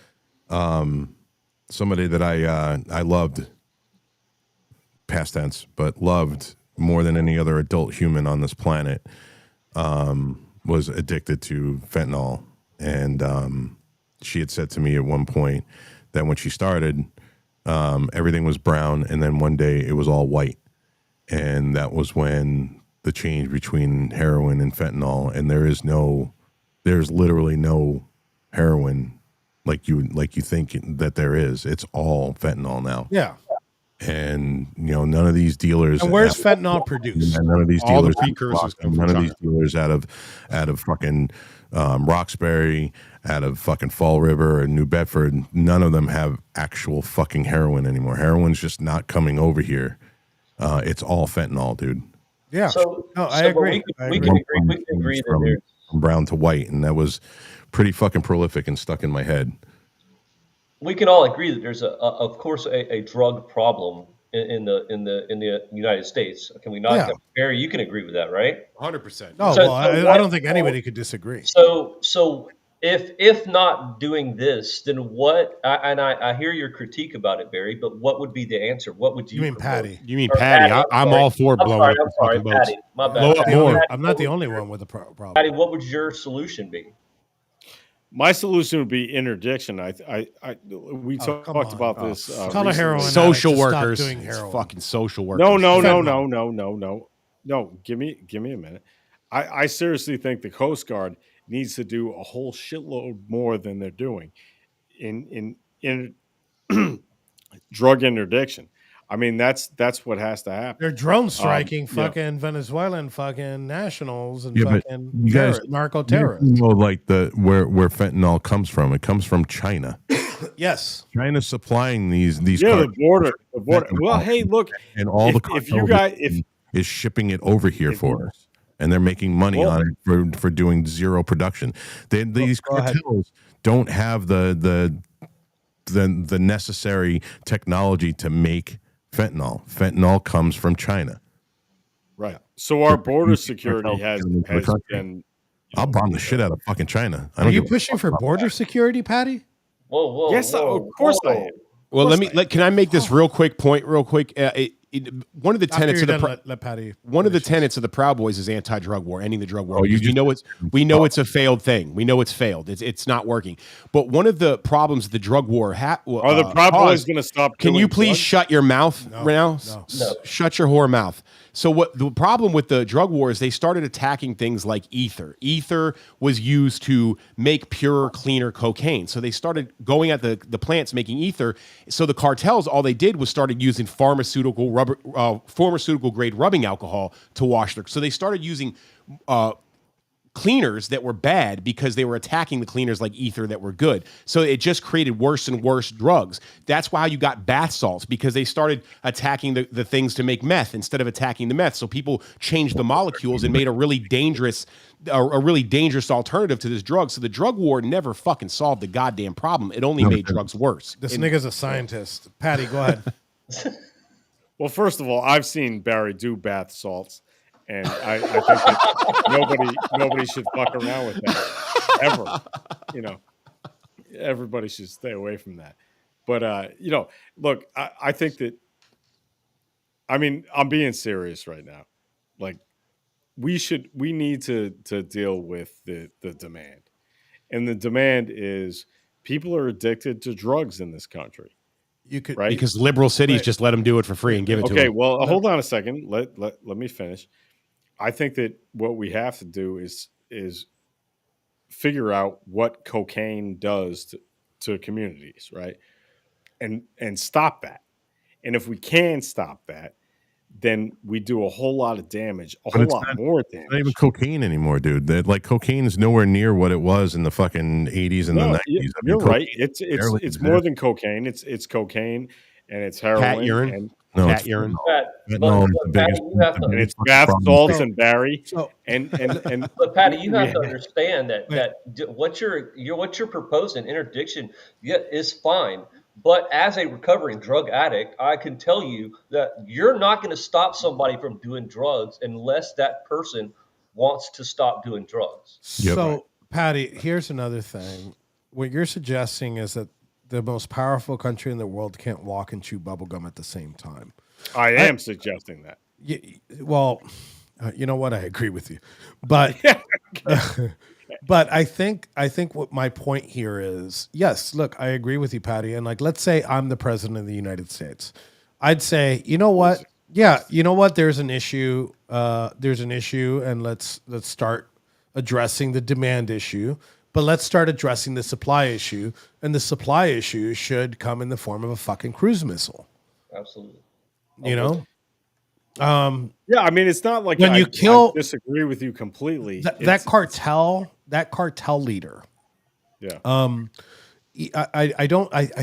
Somebody that I loved, past tense, but loved more than any other adult human on this planet, was addicted to fentanyl, and she had said to me at one point that when she started, everything was brown, and then one day it was all white, and that was when the change between heroin and fentanyl. And there's literally no heroin like you think that there is. It's all fentanyl now. Yeah. And none of these dealers. And where's fentanyl produced? None of these All the dealers. precursors come from None of China. these dealers out of fucking Roxbury, out of fucking Fall River and New Bedford. None of them have actual fucking heroin anymore. Heroin's just not coming over here. It's all fentanyl, dude. Yeah. So, No, I so agree. We can agree that there's From brown to white, and that was pretty fucking prolific and stuck in my head. we can all agree that there's of course a drug problem in the United States. Can we not? Yeah. Barry, you can agree with that, right? 100%. No, So- well, so I what- don't think anybody could disagree. So if not doing this, then what? I hear your critique about it, Barry. But what would be the answer? What would you? You mean propose? Patty? You mean Or Patty? I'm I'm sorry. all for I'm blowing sorry, up I'm the sorry, fucking boats. Patty. My bad. Blow up Patty, more. I'm not the only one with a problem. Patty, what would your solution be? My solution would be interdiction. We Oh, come talked on. about this. Tell a recently. heroin Social addict to stop workers. doing It's heroin. fucking social workers. No. Give me a minute. I seriously think the Coast Guard needs to do a whole shitload more than they're doing in drug interdiction. I mean, that's what has to happen. They're drone striking yeah. fucking Venezuelan fucking nationals and Yeah, but fucking you guys, narco you terrorists. know, like where fentanyl comes from. It comes from China. Yes. China's supplying these Yeah, cartels the border. fentanyl, Well, hey, look, and all the if you cartels guys, is shipping it over here for us, and they're making money Well- on it for doing zero production. These go ahead. cartels don't have the necessary technology to make fentanyl. Fentanyl comes from China. right. So our border These security cartels has get into the country. been. I'll bomb the shit out of fucking China. I Are don't you give a pushing fuck for about border that. security, Patty? Whoa! Yes, of course I am. Well, can I make this real quick? One of the After tenets you're of the done, let Patty. one of the finish. tenets of the Proud Boys is anti-drug war, ending the drug war. Oh, you because we know it's a failed thing. We know it's failed. It's not working. But one of the problems the drug war Are the Proud Boys caused- going to stop? Can you killing please drugs? shut your mouth No, now? no. Shut your whore mouth. So what the problem with the drug war is they started attacking things like ether. Ether was used to make purer, cleaner cocaine. So they started going at the plants making ether. So the cartels, all they did was started using pharmaceutical grade rubbing alcohol to wash their. So they started using cleaners that were bad because they were attacking the cleaners like ether that were good. So it just created worse and worse drugs. That's why you got bath salts, because they started attacking the things to make meth instead of attacking the meth. So people changed the molecules and made a really dangerous alternative to this drug. So the drug war never fucking solved the goddamn problem. It only made drugs worse. This nigga's a scientist. Patty, go ahead. Well, first of all, I've seen Barry do bath salts, and I think that nobody should fuck around with that ever. You know, everybody should stay away from that. But look, I think that. I mean, I'm being serious right now. Like, we need to deal with the demand, and the demand is people are addicted to drugs in this country. You could Right? Because liberal cities Wait. just let them do it for free and give it to Okay, them. well, hold on a second. Let me finish. I think that what we have to do is figure out what cocaine does to communities, right? And stop that. And if we can stop that, then we do a whole lot of damage, a But whole it's lot more damage. It's not even cocaine anymore, dude. Like cocaine is nowhere near what it was in the fucking 80s and the 90s. I mean, You're cocaine right. It's barely more exists. than cocaine. It's cocaine and it's heroin Cat urine. and No, Cat it's urine. fentanyl is the biggest. and it's fucking bath problem. salts and Barry So- and But Patty, you have to Yeah. understand that what you're proposing, interdiction, is fine. But as a recovering drug addict, I can tell you that you're not going to stop somebody from doing drugs unless that person wants to stop doing drugs. Yep. So, Patty, here's another thing. What you're suggesting is that the most powerful country in the world can't walk and chew bubblegum at the same time. I am suggesting that. Well, you know what? I agree with you, but but I think what my point here is, yes, look, I agree with you, Patty. And like, let's say I'm the president of the United States. I'd say, you know what? Yeah, you know what? There's an issue. And let's start addressing the demand issue. But let's start addressing the supply issue. And the supply issue should come in the form of a fucking cruise missile. Absolutely. You know? Yeah, I mean, it's not like When I you kill- disagree with you completely. That cartel leader. Yeah. I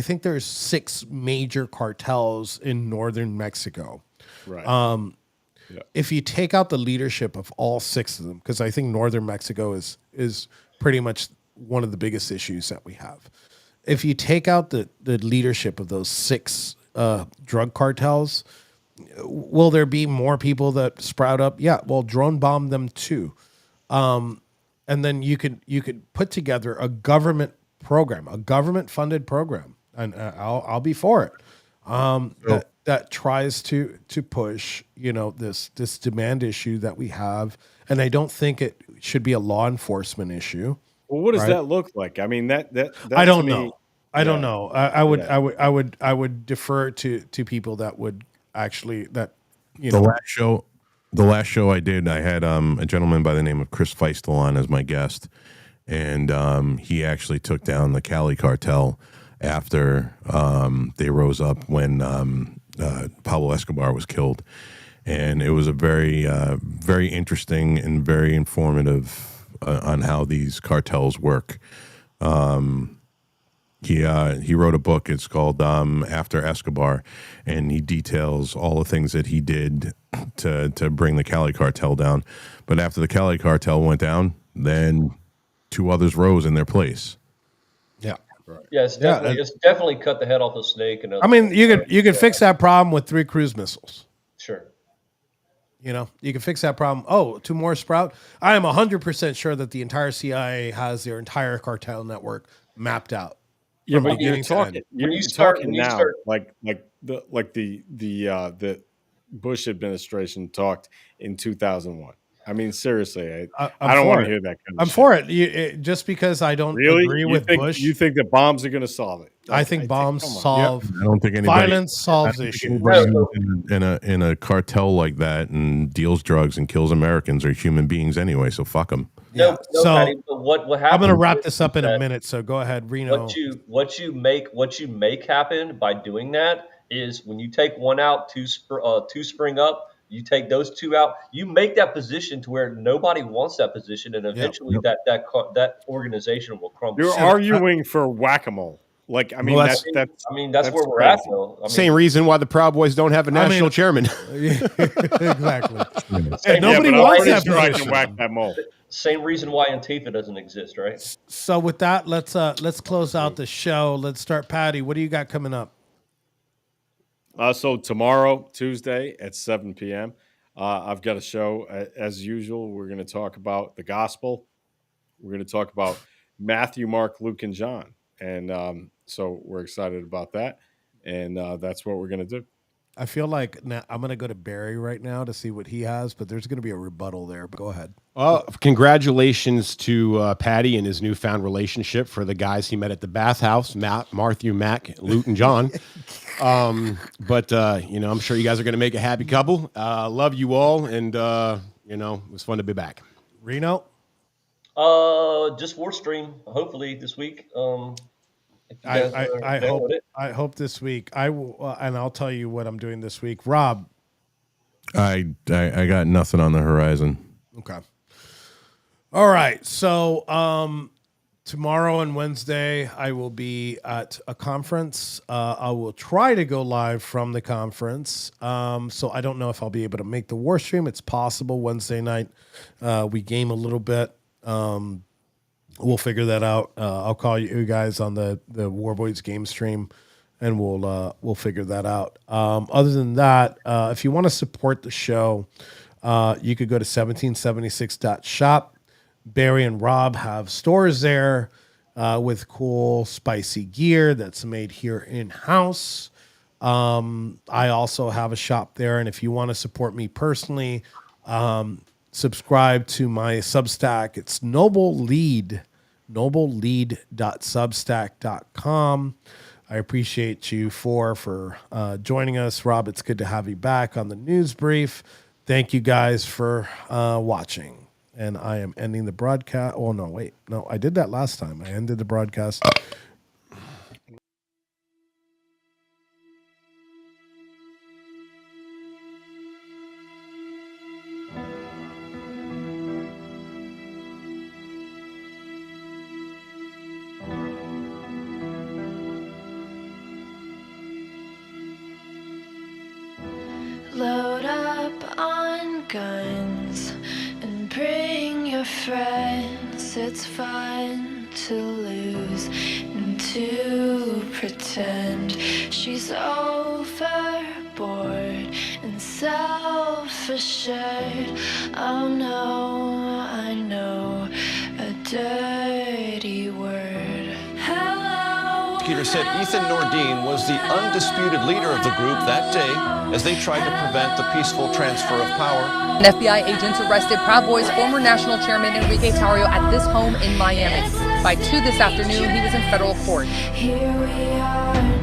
think there's 6 major cartels in northern Mexico. Right. If you take out the leadership of all 6 of them, because I think northern Mexico is pretty much one of the biggest issues that we have. If you take out the leadership of those 6 drug cartels. Will there be more people that sprout up? Yeah, well, drone bomb them too. And then you could put together a government program, a government funded program, and I'll be for it. That tries to push, this demand issue that we have, and I don't think it should be a law enforcement issue. Well, what does right? that look like? I mean, that I don't to me- know. I don't Yeah. know. I would defer to people that would actually The last show I did, I had a gentleman by the name of Chris Feistel on as my guest, and he actually took down the Cali cartel after they rose up when Pablo Escobar was killed, and it was a very very interesting and very informative on how these cartels work. He wrote a book. It's called After Escobar, and he details all the things that he did to bring the Cali cartel down. But after the Cali cartel went down, then two others rose in their place. Yeah. Yeah, it's definitely cut the head off a snake. And I mean, you could fix that problem with 3 cruise missiles. Sure. You can fix that problem. Oh, 2 more sprout. I am 100% sure that the entire CIA has their entire cartel network mapped out. Yeah, from but you're beginning to end. talking. When You're you start- talking when you now, start- like the Bush administration talked in 2001. I mean, seriously, I don't want to hear that kind of I'm shit. for it. Just because I don't Really? agree You with think, Bush, You think that bombs are going to solve it? I think bombs come on. solve. I don't think anybody Violence solves I don't think issues. anybody who's in a cartel like that and deals drugs and kills Americans are human beings anyway. So fuck them. No, So, Patty, but what happens? I'm going to wrap is this up in a that minute. So go ahead, Reno. What you make happen by doing that is when you take one out, two spring up. You take those 2 out. You make that position to where nobody wants that position, and eventually that organization will crumble. You're arguing for whack-a-mole. Like, I mean, Well, that's where we're at, crazy. though. I mean, Same reason why the Proud Boys don't have a national chairman. Exactly. Same- nobody but I'm wants pretty that sure I position. can whack that mole. Same reason why Antifa doesn't exist, right? So with that, let's close out the show. Let's start, Patty. What do you got coming up? So tomorrow, Tuesday at 7 p.m., I've got a show. As usual, we're going to talk about the gospel. We're going to talk about Matthew, Mark, Luke, and John. And so we're excited about that. And that's what we're going to do. I feel like now I'm going to go to Barry right now to see what he has, but there's going to be a rebuttal there. But go ahead. Well, congratulations to Patty and his newfound relationship for the guys he met at the bathhouse, Matthew, Mac, Luke, and John. But I'm sure you guys are going to make a happy couple. Love you all, and it was fun to be back. Reno? Just War Stream, hopefully this week. I hope this week I will, and I'll tell you what I'm doing this week. Rob, I got nothing on the horizon. okay, all right. So tomorrow and Wednesday I will be at a conference. I will try to go live from the conference. So I don't know if I'll be able to make the War Stream. It's possible Wednesday night we game a little bit. We'll figure that out. I'll call you guys on the Warboys game stream, and we'll figure that out. Other than that, if you want to support the show, you could go to 1776.shop. Barry and Rob have stores there with cool, spicy gear that's made here in-house. I also have a shop there, and if you want to support me personally, subscribe to my Substack. It's noblelead.substack.com. I appreciate you for joining us. Rob, it's good to have you back on the NewsBrief. Thank you guys for watching. And I am ending the broadcast. Oh, no, wait. No, I did that last time. I ended the broadcast. Load up on guns and bring your friends. It's fun to lose and to pretend she's overboard and self-assured. Oh no, I know a dirty word. Hello. Prosecutor said Ethan Nordine was the undisputed leader of the group that day as they tried to prevent the peaceful transfer of power. And FBI agents arrested Proud Boys former national chairman Enrique Tarrio at this home in Miami. By 2 this afternoon, he was in federal court. Here we are.